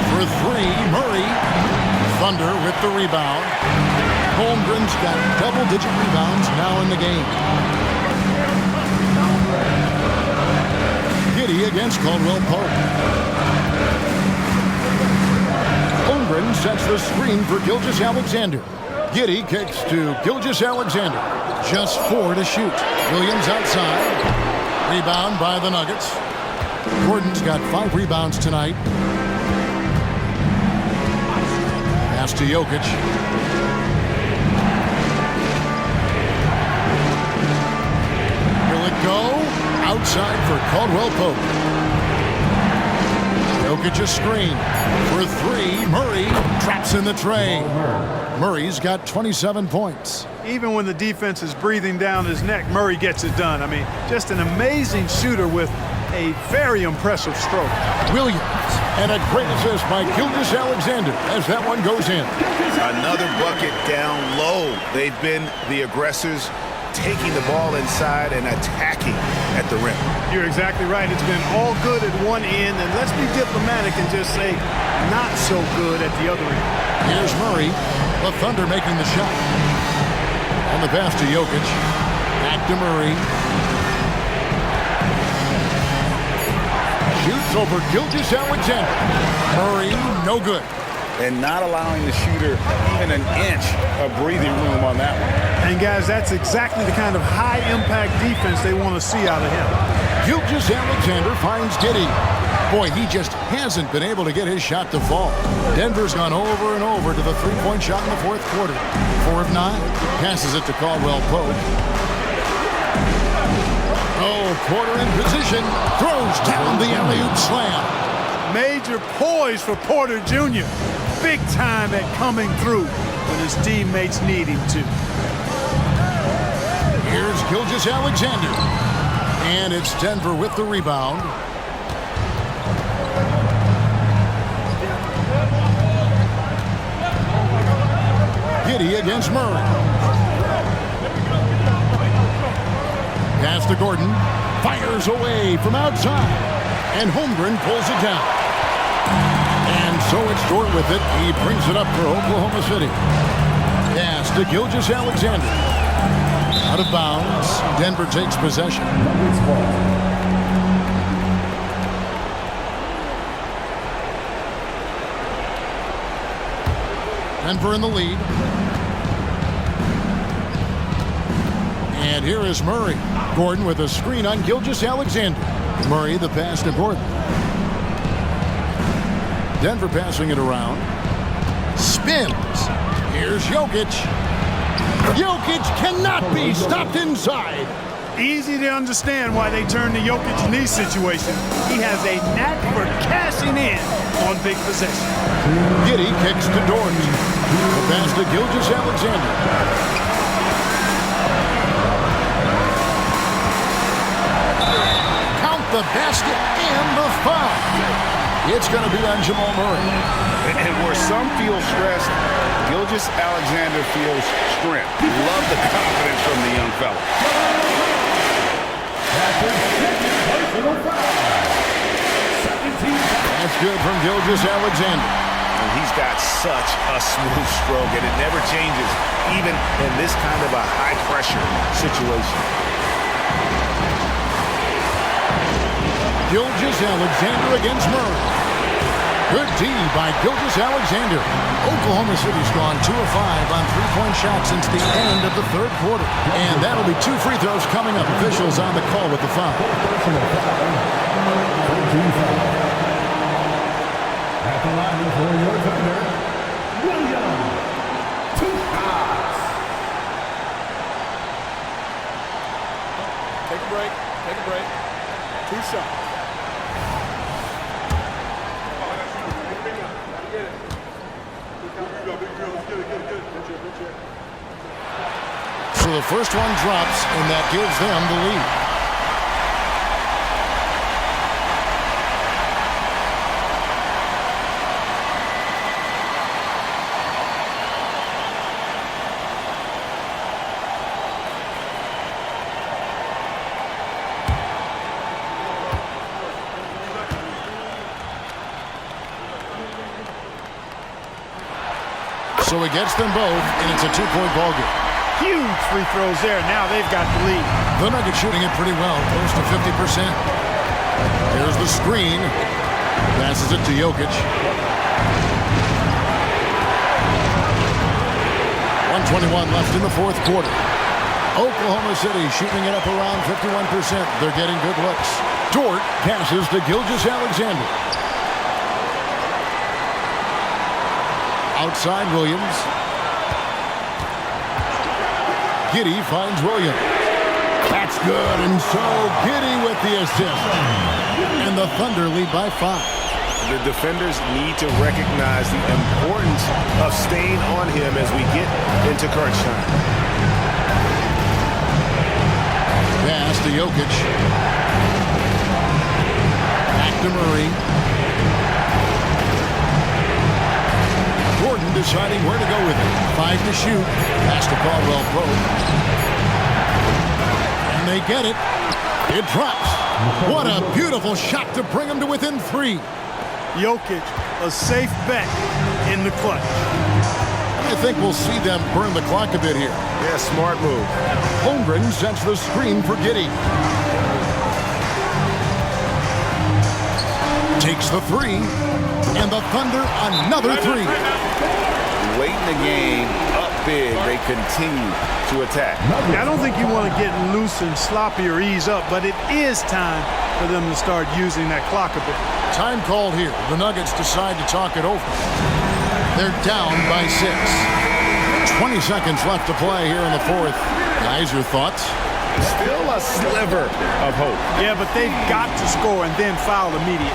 For 3, Murray. Thunder with the rebound. Holmgren's got double-digit rebounds now in the game. Giddey against Caldwell Pope. Holmgren sets the screen for Gilgeous-Alexander. Giddey kicks to Gilgeous-Alexander. Just 4 to shoot. Williams outside. Rebound by the Nuggets. Gordon's got 5 rebounds tonight. Pass to Jokic. Will it go? Outside for Caldwell Pope. Jokic a screen. For 3, Murray traps in the tray. Murray's got 27 points. Even when the defense is breathing down his neck, Murray gets it done. I mean, just an amazing shooter with a very impressive stroke. Williams, and a great assist by Gilgeous-Alexander as that one goes in. Another bucket down low. They've been the aggressors, taking the ball inside and attacking at the rim. You're exactly right. It's been all good at one end, and let's be diplomatic and just say not so good at the other end. Here's Murray, the Thunder making the shot. On the pass to Jokic. Back to Murray. Shoots over Gilgeous-Alexander. Murray, no good. and not allowing the shooter even an inch of breathing room on that one. And guys, that's exactly the kind of high-impact defense they want to see out of him. Gilgeous-Alexander finds Giddey. Boy, he just hasn't been able to get his shot to fall. Denver's gone over and over to the three-point shot in the fourth quarter. 4 of 9. Passes it to Caldwell Pope. Oh, Porter in position. Throws down the alley-oop slam. Major poise for Porter Jr. Big time at coming through when his teammates need him to. Here's Gilgeous-Alexander. And it's Denver with the rebound. Giddey against Murray. Pass to Gordon. Fires away from outside. And Holmgren pulls it down. And so it's Dort with it. He brings it up for Oklahoma City. Pass to Gilgeous-Alexander. Out of bounds. Denver takes possession. Denver in the lead. And here is Murray. Gordon with a screen on Gilgeous-Alexander. Murray the pass to Gordon. Denver passing it around. Spins. Here's Jokic. Jokic cannot be stopped inside. Easy to understand why they turn to Jokic in these situations. He has a knack for cashing in on big possessions. Giddey kicks to Dort. The pass to Gilgeous-Alexander. The basket and the foul. It's going to be on Jamal Murray. And where some feel stressed, Gilgeous-Alexander feels strength. Love the confidence from the young fella. That's good from Gilgeous-Alexander. And he's got such a smooth stroke, and it never changes, even in this kind of a high-pressure situation. Gilgeous-Alexander against Murray. Good D by Gilgeous-Alexander. Oklahoma City's gone 2 of 5 on three-point shots since the end of the third quarter. And that'll be 2 free throws coming up. Officials on the call with the foul. At the line for your defender, William. 2 shots. Take a break. Take a break. 2 shots. So the first one drops, and that gives them the lead. So he gets them both, and it's a 2-point ball game. Huge free throws there. Now they've got the lead. The Nuggets shooting it pretty well, close to 50%. There's the screen. Passes it to Jokic. 1:21 left in the fourth quarter. Oklahoma City shooting it up around 51%. They're getting good looks. Dort passes to Gilgeous-Alexander. Outside Williams. Giddey finds Williams. That's good, and so Giddey with the assist. And the Thunder lead by 5. The defenders need to recognize the importance of staying on him as we get into crunch time. Pass to Jokic. Back to Murray. Gordon deciding where to go with it. 5 to shoot. Pass to Caldwell Pope. And they get it. It drops. What a beautiful shot to bring them to within 3. Jokic, a safe bet in the clutch. I think we'll see them burn the clock a bit here. Yeah, smart move. Holmgren sets the screen for Giddey. Takes the 3. And the Thunder, another three. Late in the game, up big, they continue to attack. I don't think you want to get loose and sloppy or ease up, but it is time for them to start using that clock a bit. Time called here. The Nuggets decide to talk it over. They're down by 6. 20 seconds left to play here in the fourth. Guys, your thoughts? Still a sliver of hope. Yeah, but they've got to score and then foul immediately.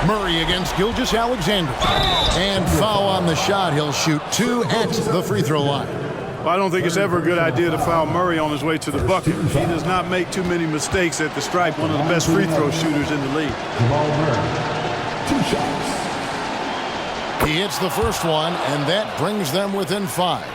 Murray against Gilgeous-Alexander. And foul on the shot. He'll shoot 2 at the free throw line. Well, I don't think it's ever a good idea to foul Murray on his way to the bucket. He does not make too many mistakes at the stripe, one of the best free throw shooters in the league. Jamal Murray, 2 shots. He hits the first one, and that brings them within 5.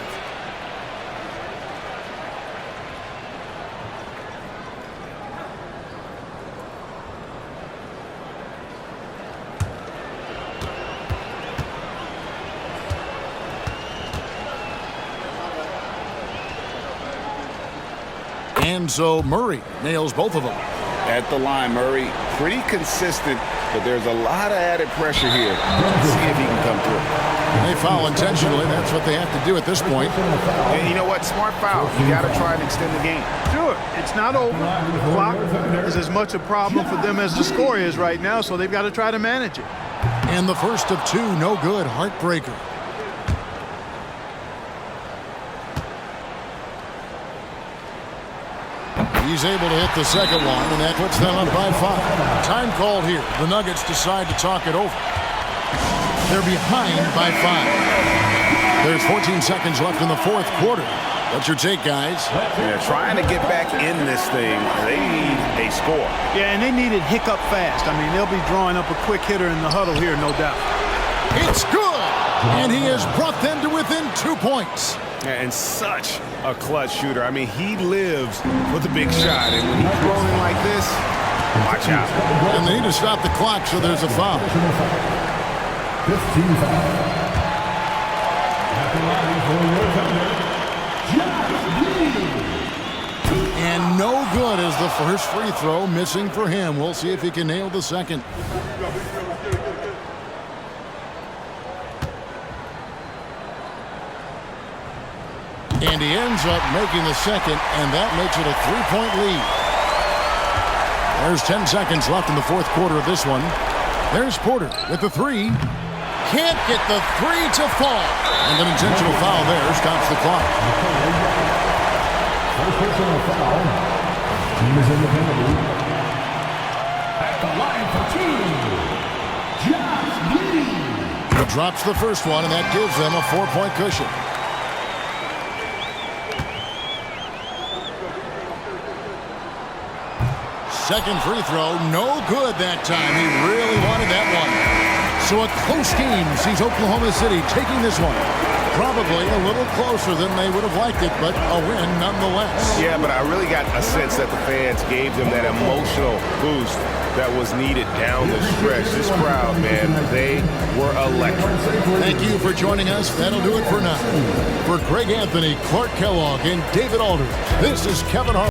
And so Murray nails both of them. At the line, Murray, pretty consistent, but there's a lot of added pressure here. Let's see if he can come through. They foul intentionally. That's what they have to do at this point. And you know what? Smart foul. You got to try and extend the game. Sure, it's not over. The clock is as much a problem for them as the score is right now, so they've got to try to manage it. And the first of 2, no good. Heartbreaker. He's able to hit the second one, and that puts them up by 5. Time called here. The Nuggets decide to talk it over. They're behind by 5. There's 14 seconds left in the fourth quarter. What's your take, guys? Yeah, trying to get back in this thing, they need a score. Yeah, and they need it hiccup fast. I mean, they'll be drawing up a quick hitter in the huddle here, no doubt. It's good! And he has brought them to within 2 points. And such a clutch shooter. I mean, he lives with a big shot. And when he's rolling like this, watch out. And they need to stop the clock, so there's a foul. 15 foul. At the line for your Thunder, And no good as the first free throw missing for him. We'll see if he can nail the second. And he ends up making the second, and that makes it a 3-point lead. There's 10 seconds left in the fourth quarter of this one. There's Porter with the 3. Can't get the 3 to fall. And an intentional foul there stops the clock. first personal foul. Team is in the penalty. At the line for 2, Josh Giddey. He drops the first one, and that gives them a 4-point cushion. Second free throw, no good that time. He really wanted that one. So a close game sees Oklahoma City taking this one. Probably a little closer than they would have liked it, but a win nonetheless. Yeah, but I really got a sense that the fans gave them that emotional boost that was needed down the stretch. This crowd, man, they were electric. Thank you for joining us. That'll do it for now. For Greg Anthony, Clark Kellogg, and David Aldridge, this is Kevin Harlan.